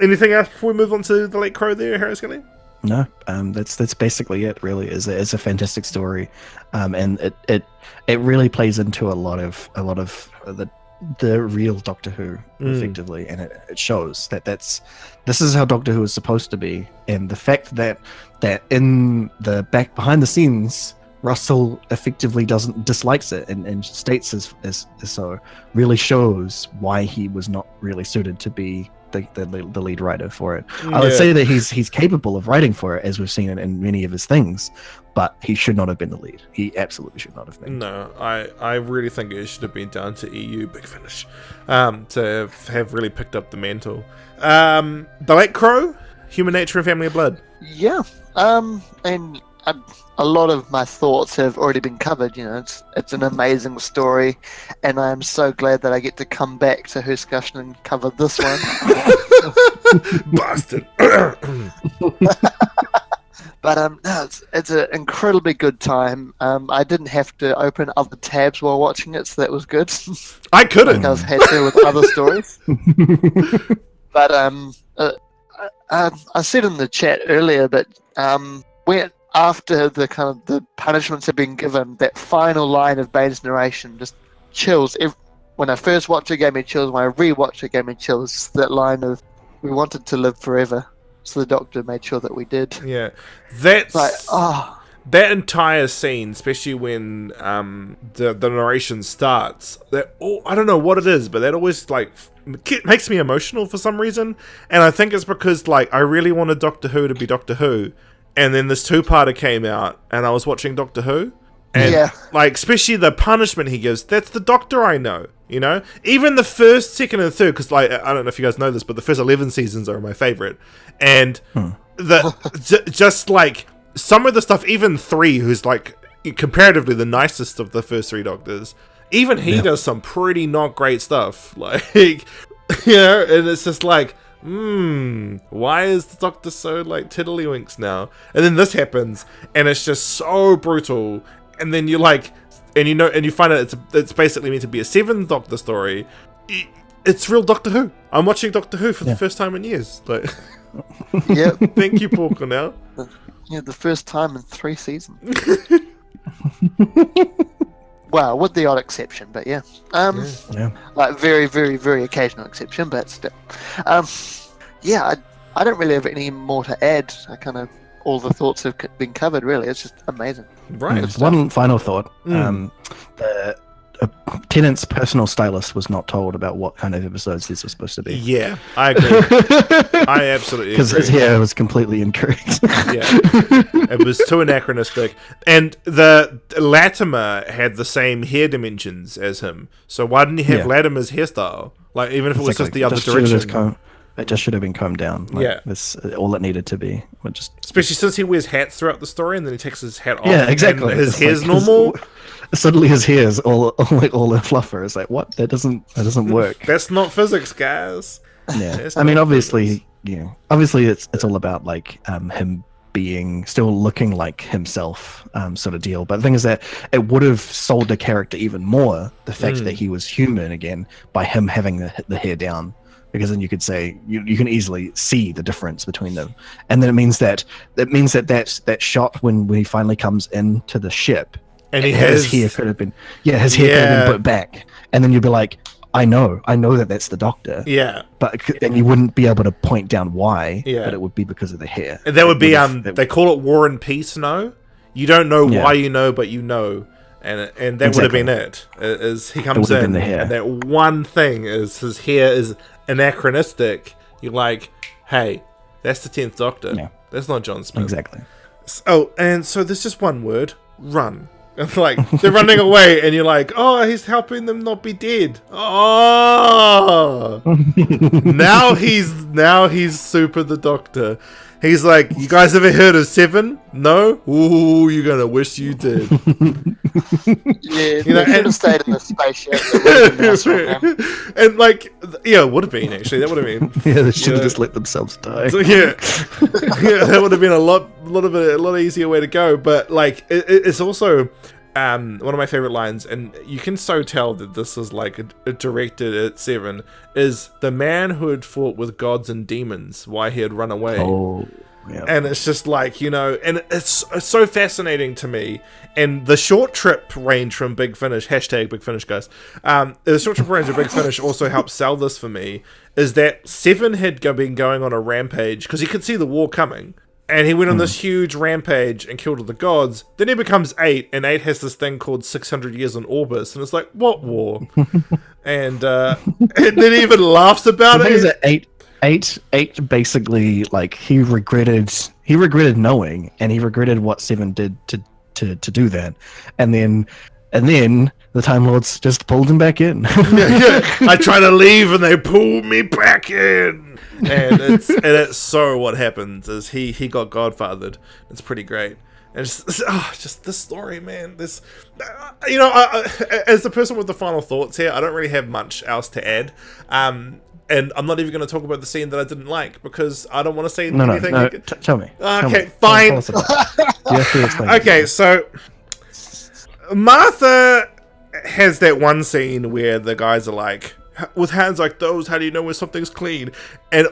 Anything else before we move on to the Late Crow there, Harry Scully? No, that's basically it. Really, it's a fantastic story, and it really plays into a lot of the real Doctor Who effectively, and it shows that this is how Doctor Who is supposed to be, and the fact that in the behind the scenes, Russell effectively dislikes it and states as so, really shows why he was not really suited to be the lead writer for it. I would say that he's capable of writing for it, as we've seen in many of his things, but he should not have been the lead. He absolutely should not have been. No, I really think it should have been down to EU Big Finish to have really picked up the mantle. The Late Crow, Human Nature and Family of Blood. Yeah, and a lot of my thoughts have already been covered. You know, it's an amazing story, and I am so glad that I get to come back to Whoscussion and cover this one. Bastard. But no, it's an incredibly good time. I didn't have to open other tabs while watching it, so that was good. I couldn't. I've had to with other stories. But I said in the chat earlier, but when after the punishments have been given, that final line of Bane's narration just chills. When I first watched it, it gave me chills. When I rewatched it, it gave me chills. That line of "We wanted to live forever." So the Doctor made sure that we did. Yeah, that's like, that entire scene, especially when the narration starts. That I don't know what it is, but that always makes me emotional for some reason. And I think it's because I really wanted Doctor Who to be Doctor Who, and then this two-parter came out, and I was watching Doctor Who. And especially the punishment he gives, that's the Doctor I know, you know? Even the first, second, and third, because I don't know if you guys know this, but the first 11 seasons are my favorite. And just some of the stuff, even 3, who's comparatively the nicest of the first 3 Doctors, even he does some pretty not great stuff. You know, and it's just why is the Doctor so tiddlywinks now? And then this happens, and it's just so brutal. And then you you find out it's basically meant to be a 7th Doctor story. It's real Doctor Who. I'm watching Doctor Who for the first time in years. Yeah. Thank you, Paul Cornell. Yeah, the first time in 3 seasons. Well, with the odd exception, but yeah. Very, very, very occasional exception, but still. I don't really have any more to add. All the thoughts have been covered, really. It's just amazing. Right. One final thought. Tennant's personal stylist was not told about what kind of episodes these were supposed to be. Yeah, I agree. I absolutely agree. Because his hair was completely incorrect. Yeah, it was too anachronistic. And the Latimer had the same hair dimensions as him. So why didn't he have Latimer's hairstyle? Even if it was just the other direction. It just should have been combed down. That's all it needed to be. Especially since he wears hats throughout the story, and then he takes his hat off. Yeah, exactly. And his hair's normal. Suddenly his hair is all a fluffer. It's what? That doesn't work. That's not physics, guys. Yeah. I mean, obviously, it's all about him being still looking like himself, sort of deal. But the thing is that it would have sold the character even more, the fact that he was human again, by him having the hair down. Because then you could say you can easily see the difference between them, and then it means that shot when he finally comes into the ship, and his hair could have been could have been put back, and then you'd be like, I know that's the Doctor, but then you wouldn't be able to point down why, but it would be because of the hair. And that would be they call it War and Peace. No, you don't know why you know, but you know. And that would have been it. Is he comes in, and that one thing is his hair is anachronistic. You're like, hey, that's the 10th Doctor. Yeah. That's not John Smith. Exactly. Oh, and so there's just one word: run. And they're running away, and you're like, oh, he's helping them not be dead. Oh, now he's super the Doctor. He's like, you guys ever heard of 7? No? Ooh, you're gonna wish you did. Yeah, they should have stayed in the spaceship. And it would have been actually. That would have been. Yeah, they should have just let themselves die. So, that would have been a lot easier way to go. But it's also one of my favorite lines, and you can so tell that this is directed at 7, is the man who had fought with gods and demons, why he had run away. Oh, yeah. And it's just and it's so fascinating to me. And the short trip range from Big Finish, hashtag Big Finish, guys. The short trip range of Big Finish also helps sell this for me, is that 7 had been going on a rampage, because he could see the war coming. And he went on this huge rampage and killed all the gods. Then he becomes 8, and 8 has this thing called 600 Years on Orbis. And it's like, what war? And then he even laughs about it. Is it 8? Eight basically, like, he regretted knowing, and he regretted what Seven did to do that, and then the Time Lords just pulled him back in. I try to leave and they pull me back in, and it's so what happens is he got godfathered. It's pretty great. And just this story, man. This, as the person with the final thoughts here, I don't really have much else to add. And I'm not even going to talk about the scene that I didn't like because I don't want to say anything. No. Tell me. Okay, fine. Okay, so Martha has that one scene where the guys are like, with hands like those, how do you know when something's clean? And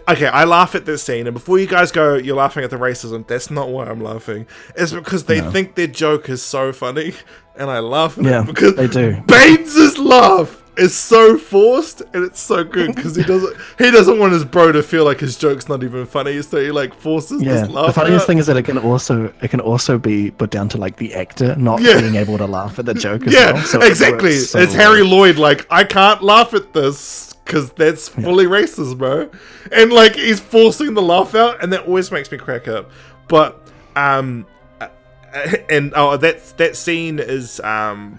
okay, I laugh at this scene, and before you guys go, you're laughing at the racism, that's not why I'm laughing. It's because they think their joke is so funny, and I laugh at it because they do. Baines' laugh is so forced, and it's so good because he doesn't want his bro to feel like his joke's not even funny, so he like forces this laugh. The funniest thing is that it can also be put down to like the actor not being able to laugh at the joke as well. So exactly. It's Harry Lloyd like, I can't laugh at this because that's fully racist, bro. And like he's forcing the laugh out, and that always makes me crack up. But that scene is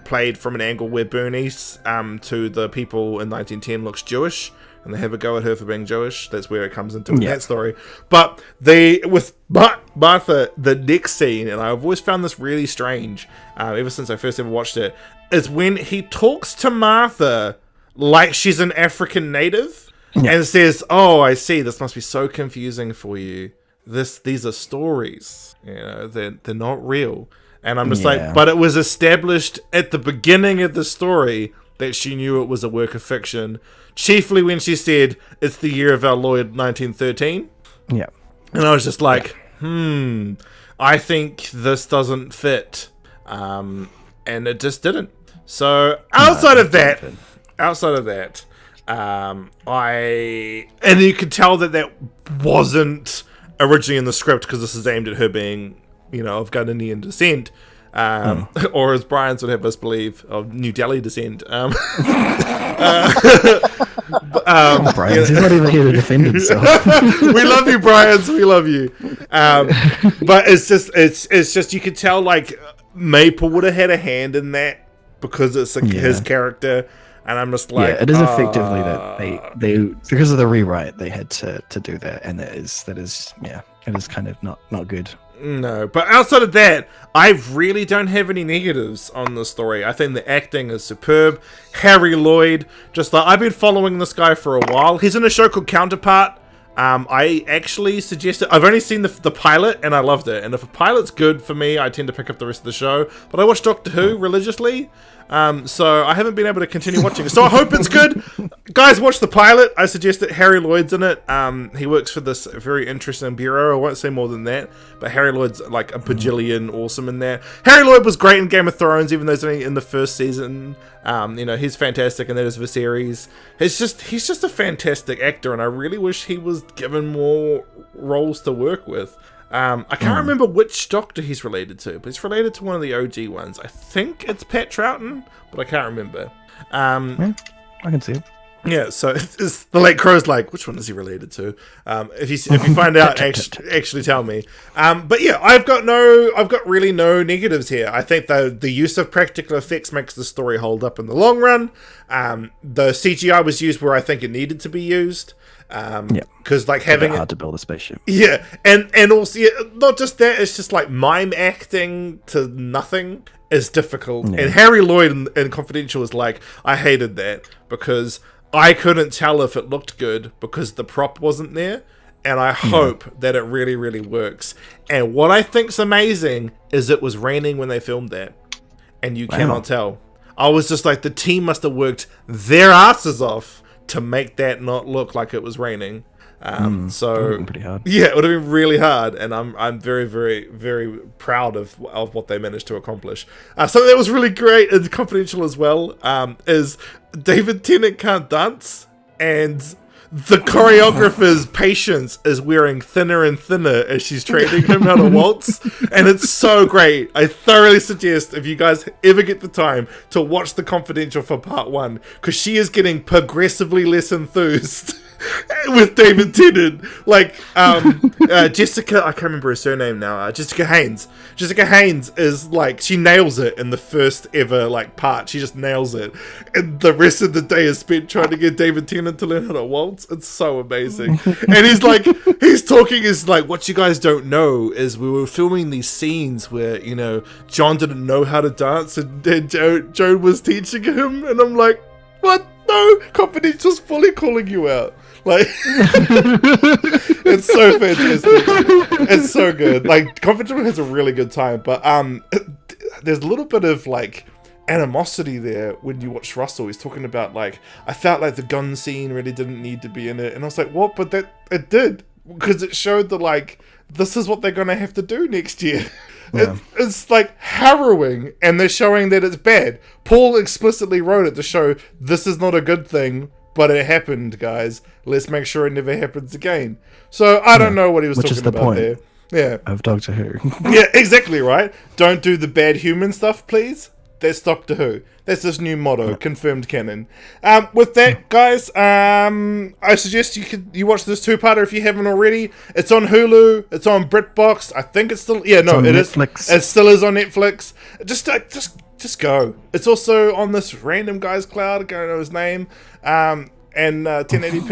played from an angle where Bernice to the people in 1910 looks Jewish, and they have a go at her for being Jewish. That's where it comes into in that story. But with Martha, the next scene, and I've always found this really strange, ever since I first ever watched it, is when he talks to Martha like she's an African native, and says, "Oh, I see. This must be so confusing for you. These are stories. You know, they're not real." And I'm just like, but it was established at the beginning of the story that she knew it was a work of fiction, chiefly when she said it's the year of our Lord 1913. Yeah. And I was just like, I think this doesn't fit. And it just didn't. So outside of that, and you could tell that wasn't originally in the script because this is aimed at her being, of Ghanaian descent, or as Brian's would have us believe, of New Delhi descent. Brian's he's not even here to defend himself. We love you, Brian's. We love you. But it's just you could tell like Maple would have had a hand in that because it's like his character. And I'm just like, it is effectively that they because of the rewrite they had to do that, and it is kind of not good. No, but outside of that, I really don't have any negatives on the story. I think the acting is superb. Harry Lloyd, just like I've been following this guy for a while. He's in a show called Counterpart. I actually suggested, I've only seen the pilot and I loved it. And if a pilot's good for me, I tend to pick up the rest of the show. But I watch Doctor Who religiously. So I haven't been able to continue watching it. So I hope it's good. Guys, watch the pilot. I suggest that Harry Lloyd's in it. He works for this very interesting bureau. I won't say more than that. But Harry Lloyd's like a bajillion awesome in there. Harry Lloyd was great in Game of Thrones, even though he's only in the first season. He's fantastic, and that is Viserys. He's just a fantastic actor, and I really wish he was given more roles to work with. I can't remember which Doctor he's related to, but he's related to one of the OG ones. I think it's Pat Troughton, but I can't remember. I can see it. Yeah, so it's the late Crow's like, which one is he related to? If you find out, actually tell me. But yeah, I've got really no negatives here. I think the use of practical effects makes the story hold up in the long run. The CGI was used where I think it needed to be used. Because like having hard to build a spaceship. Yeah, and also not just that, it's just like mime acting to nothing is difficult. Yeah. And Harry Lloyd in Confidential is like, I hated that because I couldn't tell if it looked good because the prop wasn't there, and I hope that it really, really works. And what I think's amazing is it was raining when they filmed that, and you cannot tell. I was just like, the team must have worked their asses off to make that not look like it was raining. So pretty hard. Yeah, it would have been really hard, and I'm very, very, very proud of what they managed to accomplish. Something that was really great and Confidential as well is David Tennant can't dance, and the choreographer's patience is wearing thinner and thinner as she's training him how to waltz, and it's so great. I thoroughly suggest, if you guys ever get the time, to watch The Confidential for part 1, because she is getting progressively less enthused with David Tennant, like Jessica, I can't remember her surname now. Jessica Haynes. Jessica Haynes is like, she nails it in the first ever like part. She just nails it, and the rest of the day is spent trying to get David Tennant to learn how to waltz. It's so amazing. And he's talking is like, what you guys don't know is we were filming these scenes where John didn't know how to dance, and Joan was teaching him, and I'm like, what? No, Confidential's fully calling you out. Like, it's so fantastic. It's so good. Like, Confidential has a really good time, but there's a little bit of like animosity there when you watch Russell. He's talking about like, I felt like the gun scene really didn't need to be in it, and I was like, what? But it did, because it showed that like, this is what they're gonna have to do next year. Yeah. It's like harrowing, and they're showing that it's bad. Paul explicitly wrote it to show this is not a good thing, but it happened, guys. Let's make sure it never happens again. So I don't know what he was talking about there. Yeah, of Doctor Who. Yeah, exactly right. Don't do the bad human stuff, please. That's Doctor Who. That's this new motto, confirmed canon. With that, guys, I suggest you watch this two-parter if you haven't already. It's on Hulu. It's on BritBox. I think it's still... Yeah, no, it Netflix. Is. It still is on Netflix. Just go. It's also on this random guy's cloud. I don't know his name. And 1080p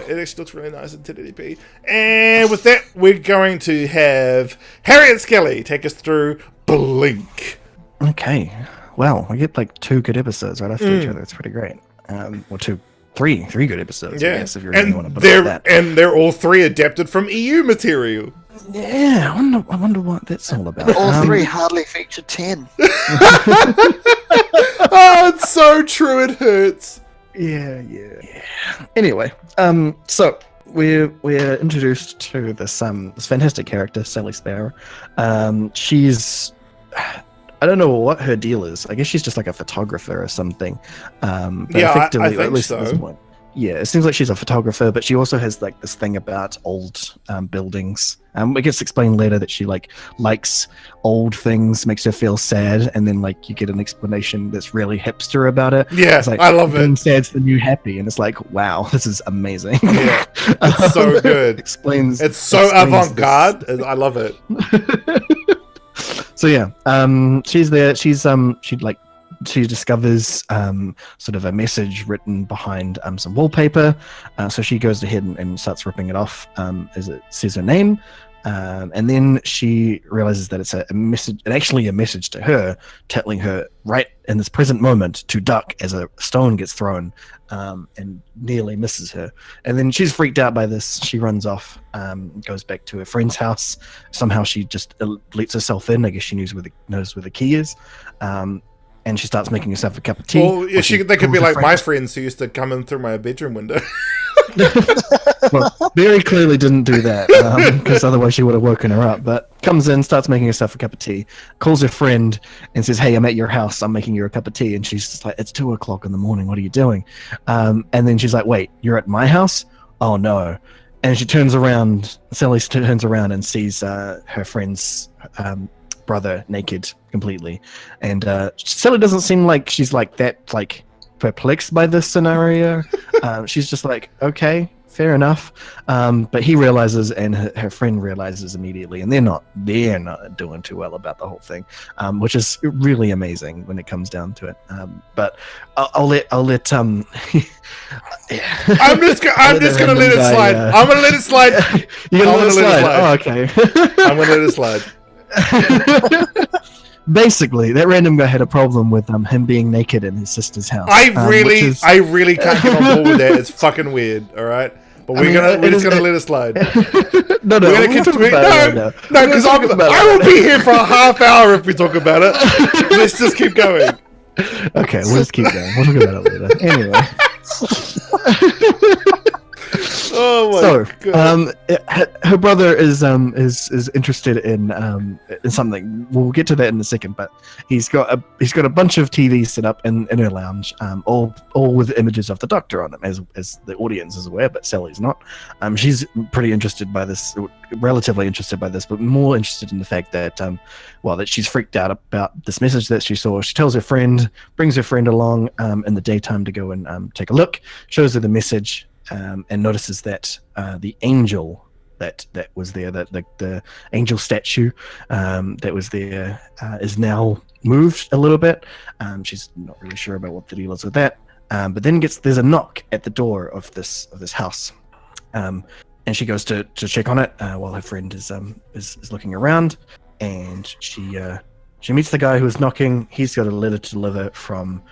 it actually looks really nice in 1080p. And with that, we're going to have Harriet Skelly take us through Blink. Okay. Well, we get like 2 good episodes right after each other. It's pretty great. Or three good episodes. Yeah, I guess, if you really want to put it like that. And they're all 3 adapted from EU material. Yeah, I wonder what that's all about. All 3 hardly feature 10. Oh, it's so true. It hurts. Yeah. Anyway, so we're introduced to this fantastic character, Sally Sparrow. She's, I don't know what her deal is. I guess she's just like a photographer or something. But yeah, effectively, I think at least so. at this point. Yeah, it seems like she's a photographer, but she also has like this thing about old buildings. It gets explained later that she like likes old things, makes her feel sad, and then like you get an explanation that's really hipster about it. Yeah, it's like, I love it. Sad's the new happy, and it's like, wow, this is amazing. Yeah, it's so good. It's so avant-garde. I love it. So yeah, she's there. She discovers sort of a message written behind some wallpaper. So she goes ahead and starts ripping it off as it says her name. And then she realizes that it's a message, and actually a message to her, telling her right in this present moment to duck as a stone gets thrown, and nearly misses her. And then she's freaked out by this. She runs off, goes back to her friend's house. Somehow she just lets herself in. I guess she knows where the key is. And she starts making herself a cup of tea. Well, yeah, they could be like my friends who used to come in through my bedroom window. Well, very clearly didn't do that, because otherwise she would have woken her up. But comes in, starts making herself a cup of tea, calls her friend and says, "Hey, I'm at your house. I'm making you a cup of tea." And she's just like, "It's 2:00 in the morning. What are you doing?" And then she's like, "Wait, you're at my house? Oh no!" And she turns around. Sally turns around and sees her friend's brother naked completely, and Sally doesn't seem like she's like that like perplexed by this scenario. She's just like, okay, fair enough. But he realizes, and her friend realizes immediately, and they're not doing too well about the whole thing, which is really amazing when it comes down to it. But I'll let I'm just gonna let it slide. I'm gonna let it slide. You're gonna let it slide. Oh, okay. I'm gonna let it slide. Basically, that random guy had a problem with him being naked in his sister's house. I really can't get on board with that. It's fucking weird. All right, but we're just gonna let it slide. No, because I will be here for a half hour if we talk about it. Let's just keep going. Okay, we'll just keep going. We'll talk about it later. Anyway. Oh my god! Her brother is interested in something. We'll get to that in a second. But he's got a bunch of TVs set up in her lounge, all with images of the Doctor on them, as the audience is aware. But Sally's not. She's pretty interested by this, relatively interested by this, but more interested in the fact that that she's freaked out about this message that she saw. She tells her friend, brings her friend along in the daytime to go and take a look. Shows her the message. and notices that the angel that was there, that the angel statue that was there, is now moved a little bit. She's not really sure about what the deal is with that. But then there's a knock at the door of this house, and she goes to check on it while her friend is looking around, and she meets the guy who is knocking. He's got a letter to deliver from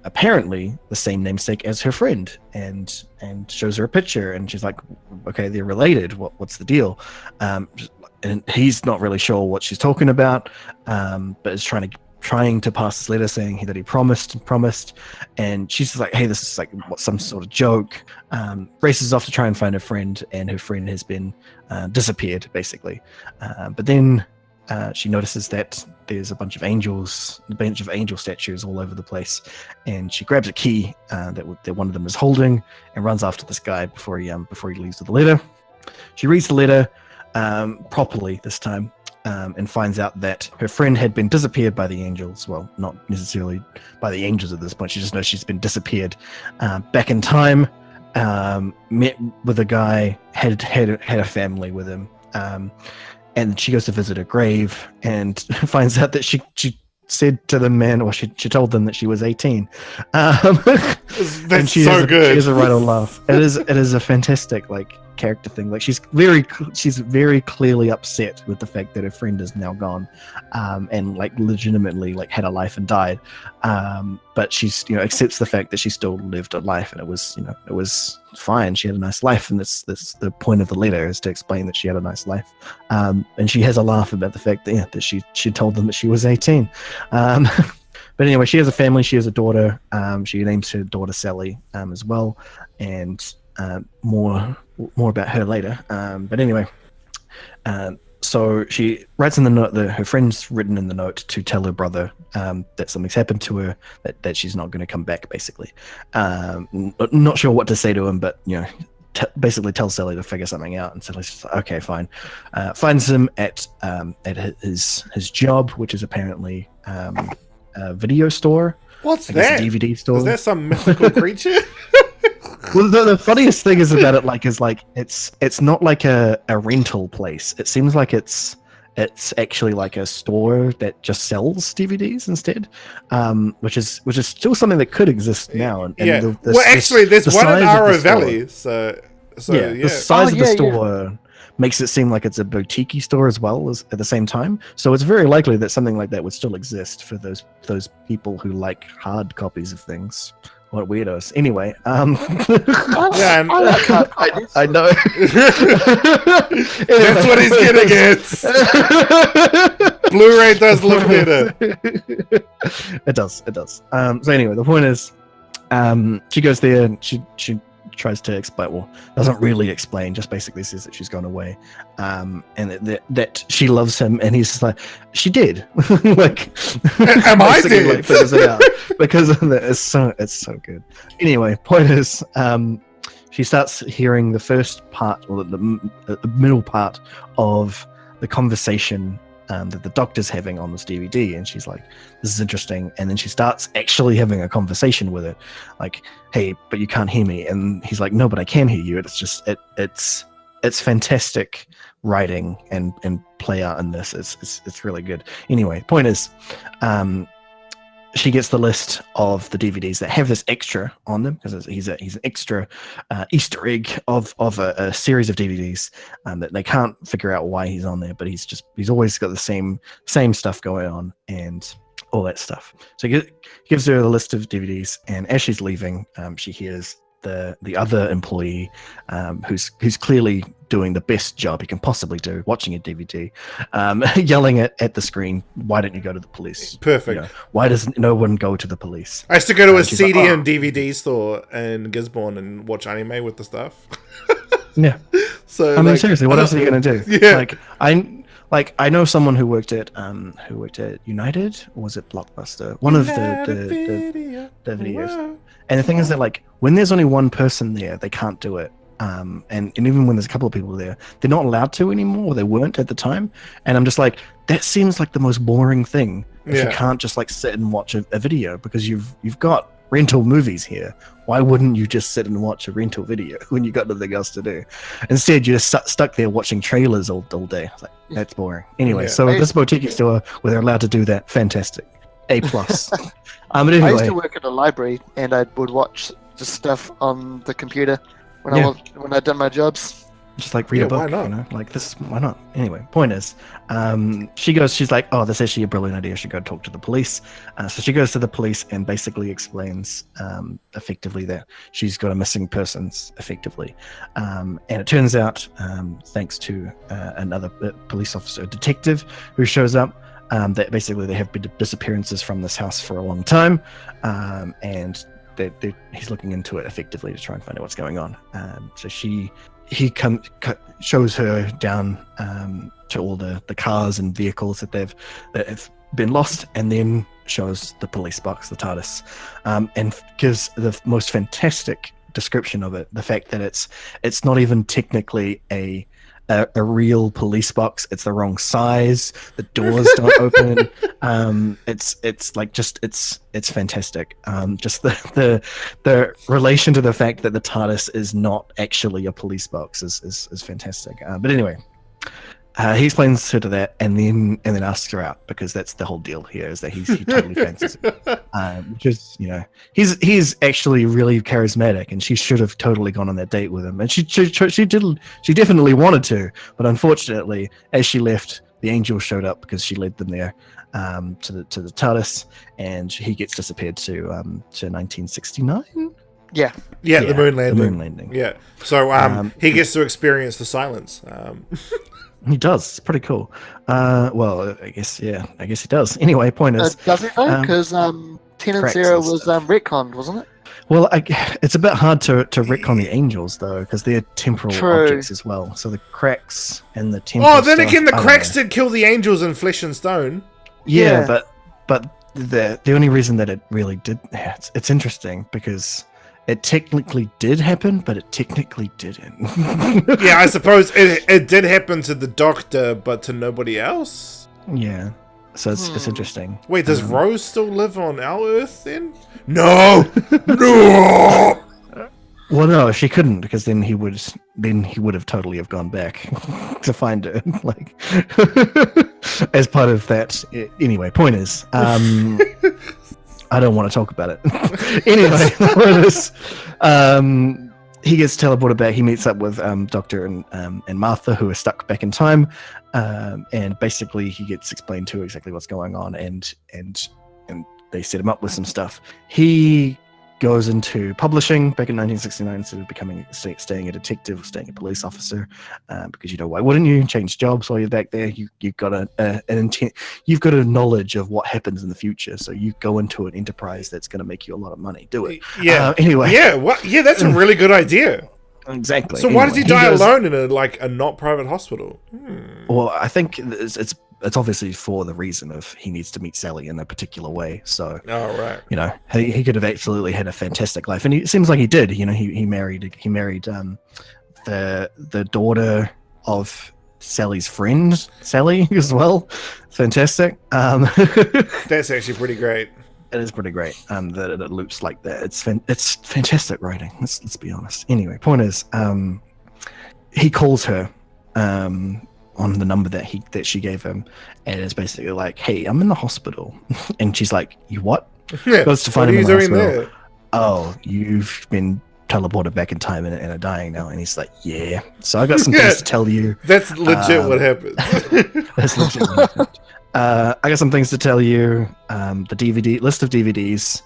apparently the same namesake as her friend, and shows her a picture, and she's like, okay, they're related. What's the deal? And he's not really sure what she's talking about, but is trying to pass this letter saying that he promised, and she's just like, hey, this is like some sort of joke. Races off to try and find her friend, and her friend has been disappeared basically. But then she notices that there's a bunch of angel statues all over the place, and she grabs a key that one of them is holding, and runs after this guy before he leaves with the letter. She reads the letter properly this time, and finds out that her friend had been disappeared by the angels. Well, not necessarily by the angels at this point. She just knows she's been disappeared back in time. Met with a guy, had a family with him. And she goes to visit her grave and finds out that she said to the man, or she told them that she was 18. That's and she so good. She has a right old laugh. It is a fantastic character thing. She's very clearly upset with the fact that her friend is now gone, and legitimately had a life and died. But she's accepts the fact that she still lived a life, and it was fine. She had a nice life, and that's the point of the letter, is to explain that she had a nice life. And she has a laugh about the fact that she told them that she was 18. But anyway, she has a family. She has a daughter. She names her daughter Sally as well, and more about her later. But anyway, so she writes in the note that her friend's written in the note to tell her brother that something's happened to her, that she's not going to come back, basically. Not sure what to say to him, but basically tells Sally to figure something out, and Sally's just like, okay, fine. Finds him at his job, which is apparently a video store. What's I guess that? a DVD store. Is that some mythical creature? Well, the funniest thing is about it, it's not like a rental place. It seems like it's actually like a store that just sells DVDs instead, which is still something that could exist now. And yeah. There's the one in size of Arrow the store- Valley. So yeah. the size of the store makes it seem like it's a boutique store as well as at the same time. So it's very likely that something like that would still exist for those people who like hard copies of things. What weirdos. Anyway, Yeah, I like hard copies. I know. That's what he's getting at. Blu-ray does look better. It does. So anyway, the point is, she goes there and she tries to explain. Well, doesn't really explain. Just basically says that she's gone away, and that she loves him, and he's just like, she did. Am I dead? Figures it out because of that. It's so good. Anyway, point is, she starts hearing the first part, or the middle part of the conversation that the doctor's having on this DVD, and she's like, this is interesting. And then she starts actually having a conversation with it, like, hey, but you can't hear me. And he's like, no, but I can hear you. It's just it's fantastic writing and play out in this. It's really good. Anyway, point is, she gets the list of the DVDs that have this extra on them, because he's an extra Easter egg of a series of DVDs that they can't figure out why he's on there, but he's always got the same stuff going on and all that stuff. So he gives her the list of DVDs, and as she's leaving, she hears the other employee, who's clearly doing the best job he can possibly do, watching a DVD, yelling at the screen, why don't you go to the police? Perfect. Why doesn't no one go to the police? I used to go to a she's CD like, and DVD store in Gisborne and watch anime with the stuff. Yeah. So I mean, seriously, what else are you gonna do? Yeah. I know someone who worked at United, or was it Blockbuster? One of the videos. And the thing is that, when there's only one person there, they can't do it. And even when there's a couple of people there, they're not allowed to anymore, or they weren't at the time. And I'm just like, that seems like the most boring thing if you can't just sit and watch a video, because you've got rental movies here. Why wouldn't you just sit and watch a rental video when you got nothing else to do? Instead, you're just stuck there watching trailers all day. It's like, that's boring. Anyway, so this boutique store where they're allowed to do that, fantastic. A+. But anyway. I used to work at a library, and I would watch the stuff on the computer when I'd done my jobs. Just like read a book, like this. Why not? Anyway, point is, she's like, oh, that's actually a brilliant idea. I should go talk to the police. So she goes to the police and basically explains effectively that she's got a missing persons, effectively. And it turns out, thanks to another police officer, a detective who shows up, that basically there have been disappearances from this house for a long time, and he's looking into it effectively to try and find out what's going on. So he shows her down to all the cars and vehicles that have been lost, and then shows the police box, the TARDIS, and gives the most fantastic description of it. The fact that it's not even technically a real police box. It's the wrong size. The doors don't open. It's fantastic. Just the relation to the fact that the TARDIS is not actually a police box is fantastic. But anyway, he explains her to that, and then asks her out, because that's the whole deal here, is that he totally fancies it. Which is, he's actually really charismatic, and she should have totally gone on that date with him, and she definitely wanted to, but unfortunately, as she left, the angel showed up because she led them there to the TARDIS, and he gets disappeared to 1969. Yeah, the moon landing. The moon landing. Yeah, so he gets to experience the silence. He does. It's pretty cool. Well, I guess he does. Anyway, point is, does it though? Because 10 and 0 was retconned, wasn't it? Well, it's a bit hard to retcon the angels though, because they're temporal objects as well. So the cracks and the temporal. Oh, then again, the cracks did kill the angels in Flesh and Stone. Yeah, but the only reason that it really did, it's interesting because it technically did happen, but it technically didn't. Yeah, I suppose it did happen to the Doctor, but to nobody else? Yeah. So it's interesting. Wait, does Rose still live on our Earth then? No! No! Well, no, she couldn't, because then he would have totally have gone back to find her, like, as part of that. Anyway, point is, I don't want to talk about it. Anyway, he gets teleported back. He meets up with Doctor and Martha, who are stuck back in time, and basically he gets explained to exactly what's going on, and they set him up with some stuff. He goes into publishing back in 1969 instead of staying a detective or staying a police officer, because why wouldn't you change jobs while you're back there? You've got an intent, you've got a knowledge of what happens in the future, so you go into an enterprise that's going to make you a lot of money. Do it. Anyway. Yeah, that's a really good idea. Exactly. So why does he die alone in a not private hospital? Well, I think it's obviously for the reason of he needs to meet Sally in a particular way. So, he could have absolutely had a fantastic life, and it seems like he did. He married the daughter of Sally's friend, Sally, as well. Fantastic. That's actually pretty great. It is pretty great that it loops like that. It's fantastic writing. Let's be honest. Anyway, point is, he calls her on the number that she gave him, and it's basically like, "Hey, I'm in the hospital," and she's like, "You what?" Yeah. Goes to find him in the hospital. There? Oh, you've been teleported back in time and are dying now, and he's like, "Yeah." So I got some things to tell you. That's legit what happened. That's legit what happened. I got some things to tell you. The DVD list of DVDs.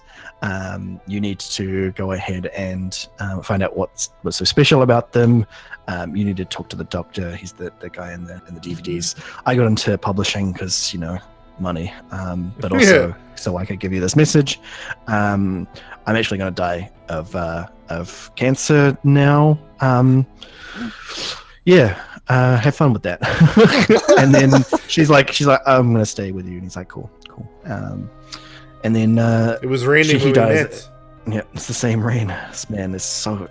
You need to go ahead and find out what's so special about them. You need to talk to the doctor. He's the guy in the DVDs. I got into publishing because money, but also so I could give you this message. I'm actually going to die of cancer now. Have fun with that. And then she's like, I'm gonna stay with you, and he's like, cool. And then it was raining. He dies. Yeah, it's the same rain. This man is so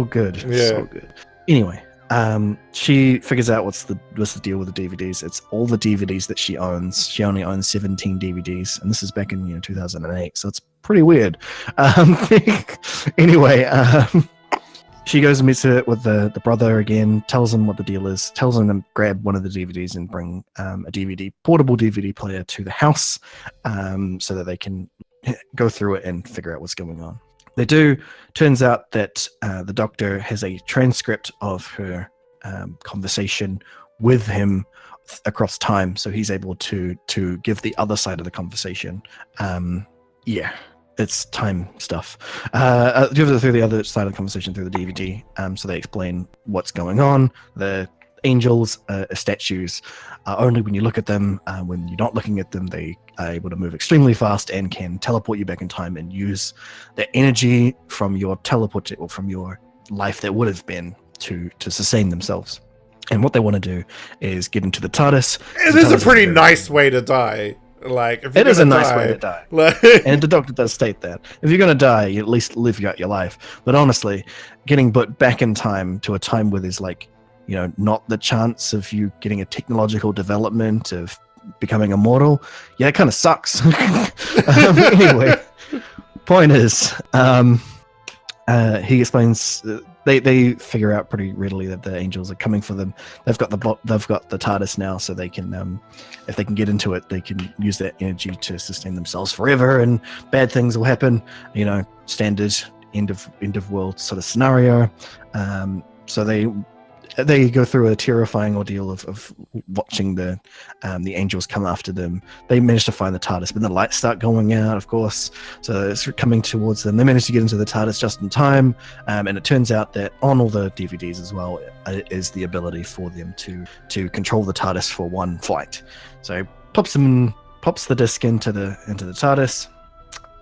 good. Yeah. So good. Anyway, she figures out what's the deal with the DVDs. It's all the DVDs that she owns. She only owns 17 DVDs, and this is back in 2008. So it's pretty weird. Anyway, she goes and meets with the brother again, tells him what the deal is, tells him to grab one of the DVDs and bring a portable DVD player to the house so that they can go through it and figure out what's going on. They do. Turns out that the doctor has a transcript of her conversation with him across time, so he's able to give the other side of the conversation. It's time stuff. Give it through the other side of the conversation through the DVD. So they explain what's going on. The angels, statues, only when you look at them. When you're not looking at them, they are able to move extremely fast and can teleport you back in time and use the energy from your teleport or from your life that would have been to sustain themselves. And what they want to do is get into the TARDIS. It is a pretty nice way to die. Like, if it is a nice way to die. Like... And the doctor does state that. If you're going to die, you at least live out your life. But honestly, getting put back in time to a time where there's like, you know, not the chance of you getting a technological development of becoming immortal, yeah, it kind of sucks. Anyway, point is, he explains... They figure out pretty readily that the angels are coming for them. They've got the TARDIS now, so they can, if they can get into it, they can use that energy to sustain themselves forever, and bad things will happen. You know, standard end of world sort of scenario. So they go through a terrifying ordeal of watching the angels come after them. They manage to find the TARDIS, but the lights start going out, of course. So it's coming towards them. They manage to get into the TARDIS just in time, and it turns out that on all the DVDs as well is the ability for them to control the TARDIS for one flight. So pops the disc into the TARDIS,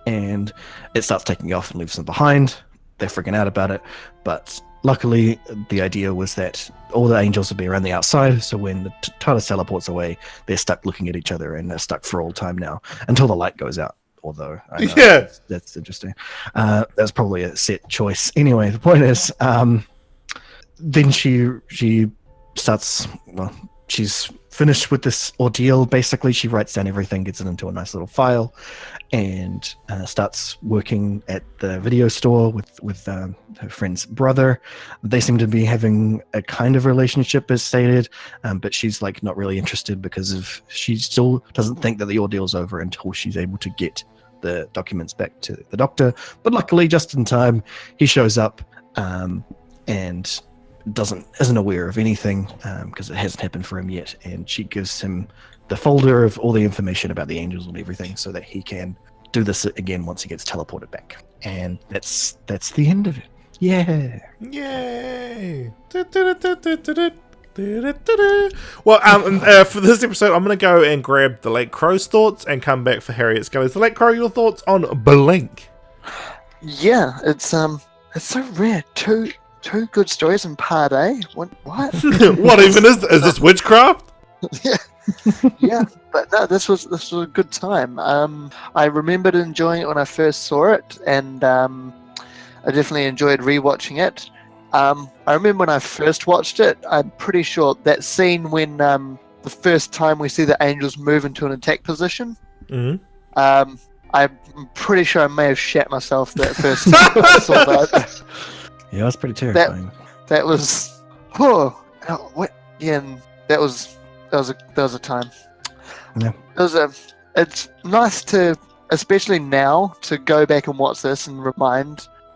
and it starts taking off and leaves them behind. They're freaking out about it, but luckily, the idea was that all the angels would be around the outside, so when the TARDIS teleports away, they're stuck looking at each other, and they're stuck for all time now, until the light goes out. Although, I know that's interesting. That's probably a set choice. Anyway, the point is, then she starts, well, she's finished with this ordeal. Basically, she writes down everything, gets it into a nice little file, and starts working at the video store with her friend's brother. They seem to be having a kind of relationship, as stated, but she's like not really interested because she still doesn't think that the ordeal's over until she's able to get the documents back to the doctor. But luckily, just in time, he shows up and isn't aware of anything because it hasn't happened for him yet, and she gives him the folder of all the information about the angels and everything so that he can do this again once he gets teleported back. And that's the end of it. Yeah. Yay. Well, for this episode, I'm going to go and grab the Late Crow's thoughts and come back for Harriet Scully's. The Late Crow, your thoughts on Blink? Yeah, it's so rare. Two good stories in part A. What? What even is this witchcraft? Yeah, but no, this was a good time. I remembered enjoying it when I first saw it, and I definitely enjoyed rewatching it. I remember when I first watched it, I'm pretty sure that scene when the first time we see the angels move into an attack position. Mm-hmm. I'm pretty sure I may have shat myself that first time I saw that. Yeah, that's pretty terrifying. That was what? Yeah, and that was a time. Yeah. It's nice to, especially now, to go back and watch this and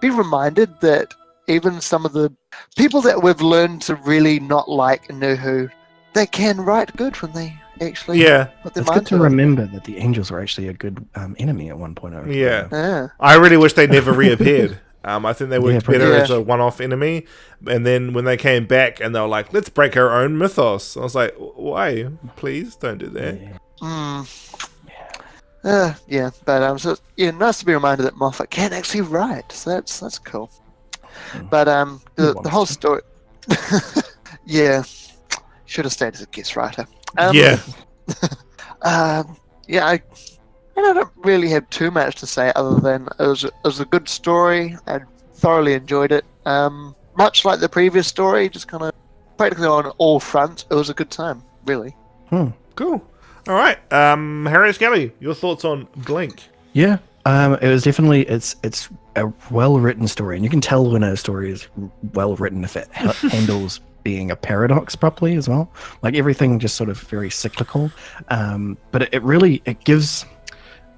be reminded that even some of the people that we've learned to really not like in New Who, they can write good when they actually put their it's mind good to remember that the angels were actually a good enemy at one point. Yeah. I really wish they never reappeared. I think they worked better as a one-off enemy, and then when they came back and they were like, let's break our own mythos, I was like, why? Please don't do that. But nice to be reminded that Moffat can actually write, so that's cool. But the whole story, should have stayed as a guest writer. I don't really have too much to say other than it was a good story. I thoroughly enjoyed it. Much like the previous story, just kind of practically on all fronts. It was a good time, really. Cool. All right, Harriet Scully, your thoughts on Blink? Yeah, It was definitely it's a well written story, and you can tell when a story is well written if it handles being a paradox properly as well. Like everything just sort of very cyclical, but it really gives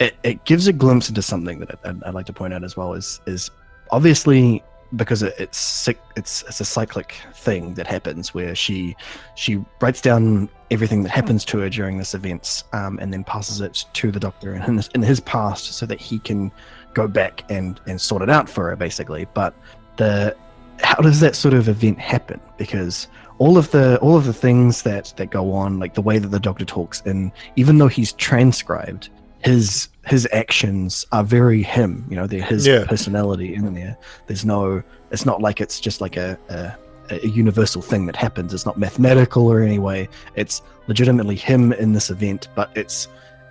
a glimpse into something that I'd like to point out as well is obviously because it's a cyclic thing that happens where she writes down everything that happens to her during this events and then passes it to the doctor in his past so that he can go back and sort it out for her basically. But how does that sort of event happen? Because all of the things that go on, like the way that the doctor talks, and even though he's transcribed, his actions are very him, they're his personality in there. It's not like it's just like a universal thing that happens. It's not mathematical or any way. It's legitimately him in this event, but it's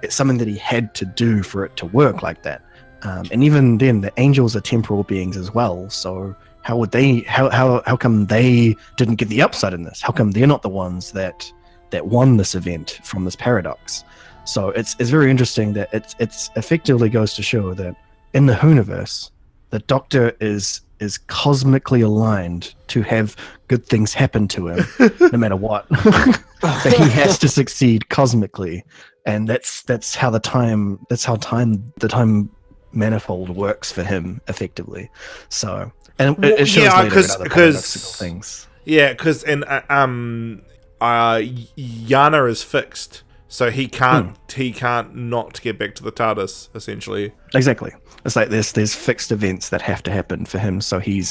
something that he had to do for it to work like that. And even then, the angels are temporal beings as well. So how come they didn't get the upside in this? How come they're not the ones that won this event from this paradox? So it's very interesting that it's effectively goes to show that in the Whoniverse, the Doctor is cosmically aligned to have good things happen to him, no matter what. That he has to succeed cosmically, and that's how the time manifold works for him effectively. So and it shows later in other paradoxical things. Yeah, because in Yana is fixed. So he can't not get back to the TARDIS, essentially. Exactly. It's like there's fixed events that have to happen for him, so he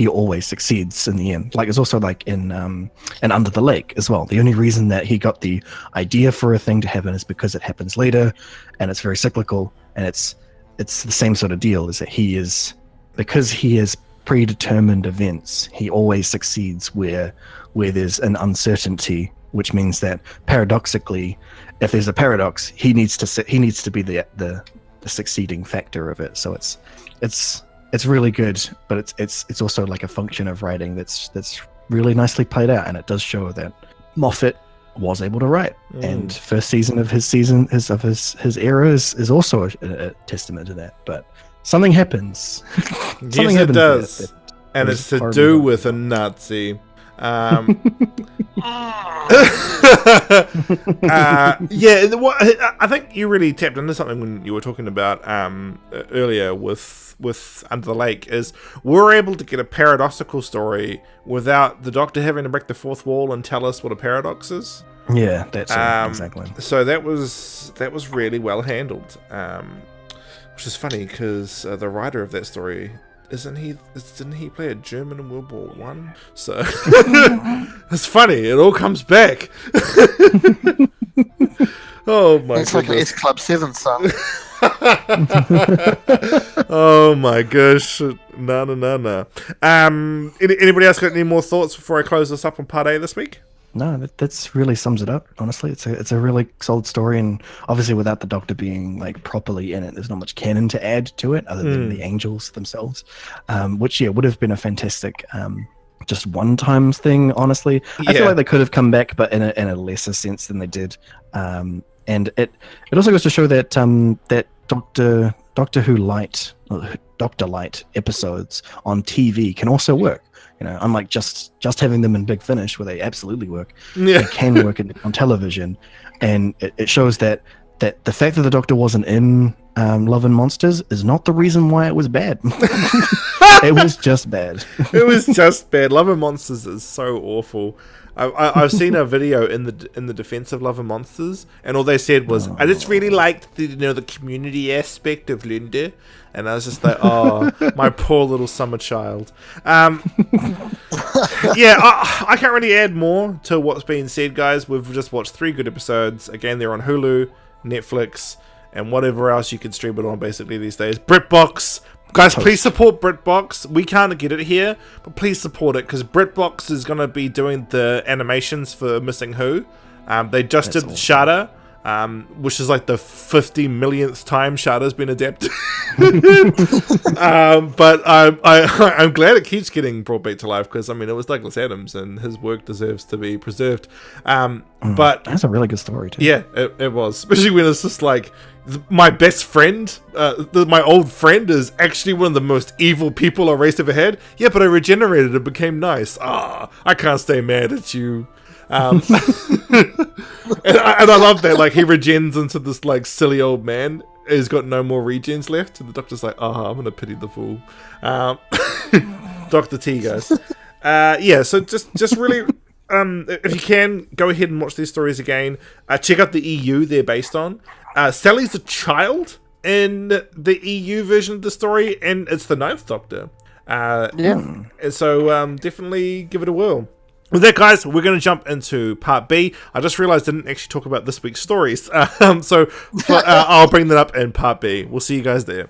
always succeeds in the end. Like it's also like in Under the Lake as well. The only reason that he got the idea for a thing to happen is because it happens later, and it's very cyclical, and it's the same sort of deal. Is that because he is predetermined events, he always succeeds where there's an uncertainty, which means that paradoxically, if there's a paradox, he needs to be the succeeding factor of it. So it's really good, but it's also like a function of writing that's really nicely played out, and it does show that Moffat was able to write. And first season of his era is also a testament to that. But something happens. Yes, it does, and it's to do with a Nazi. I think you really tapped into something when you were talking about earlier with Under the Lake. Is we're able to get a paradoxical story without the Doctor having to break the fourth wall and tell us what a paradox is. Yeah, that's exactly. So that was really well handled, which is funny because the writer of that story. Didn't he play a German in World War One? So it's funny. It all comes back. Oh my! It's like an S Club 7 song. Oh my gosh! No. Anybody else got any more thoughts before I close this up on part A this week? No, that's really sums it up. Honestly, it's a really solid story, and obviously without the Doctor being like properly in it, there's not much canon to add to it other than the angels themselves, which would have been a fantastic just one-time thing. Honestly, I feel like they could have come back, but in a lesser sense than they did. And it also goes to show that that Doctor Who Light, Doctor Light episodes on TV can also work. Unlike just having them in Big Finish, where they absolutely work, they can work on television, and it shows that the fact that the Doctor wasn't in Love and Monsters is not the reason why it was bad. It was just bad. It was just bad. Love and Monsters is so awful. I've seen a video in the defense of Love and Monsters, and all they said was, "I just really liked the community aspect of Linda," and I was just like, "Oh, my poor little summer child." I can't really add more to what's been said, guys. We've just watched 3 good episodes. Again, they're on Hulu, Netflix, and whatever else you can stream it on basically these days. BritBox. Guys, please support BritBox. We can't get it here, but please support it, because BritBox is going to be doing the animations for Missing Who. They just did awesome. Shudder, which is like the 50 millionth time Shudder's been adapted. But I'm glad it keeps getting brought back to life because I mean it was Douglas Adams and his work deserves to be preserved. But that's a really good story too. yeah, it was, especially when it's just like my best friend, my old friend is actually one of the most evil people our race ever had. Yeah, but I regenerated and became nice. I can't stay mad at you. And I love that, like, he regens into this, like, silly old man who's got no more regens left, and the doctor's like, I'm gonna pity the fool. Dr. T, guys. Yeah, so just really, if you can, go ahead and watch these stories again. Check out the EU they're based on. Sally's a child in the EU version of the story, and it's the Ninth Doctor. And so definitely give it a whirl. With that, guys, we're going to jump into part B. I just realized I didn't actually talk about this week's stories. So I'll bring that up in part B. We'll see you guys there.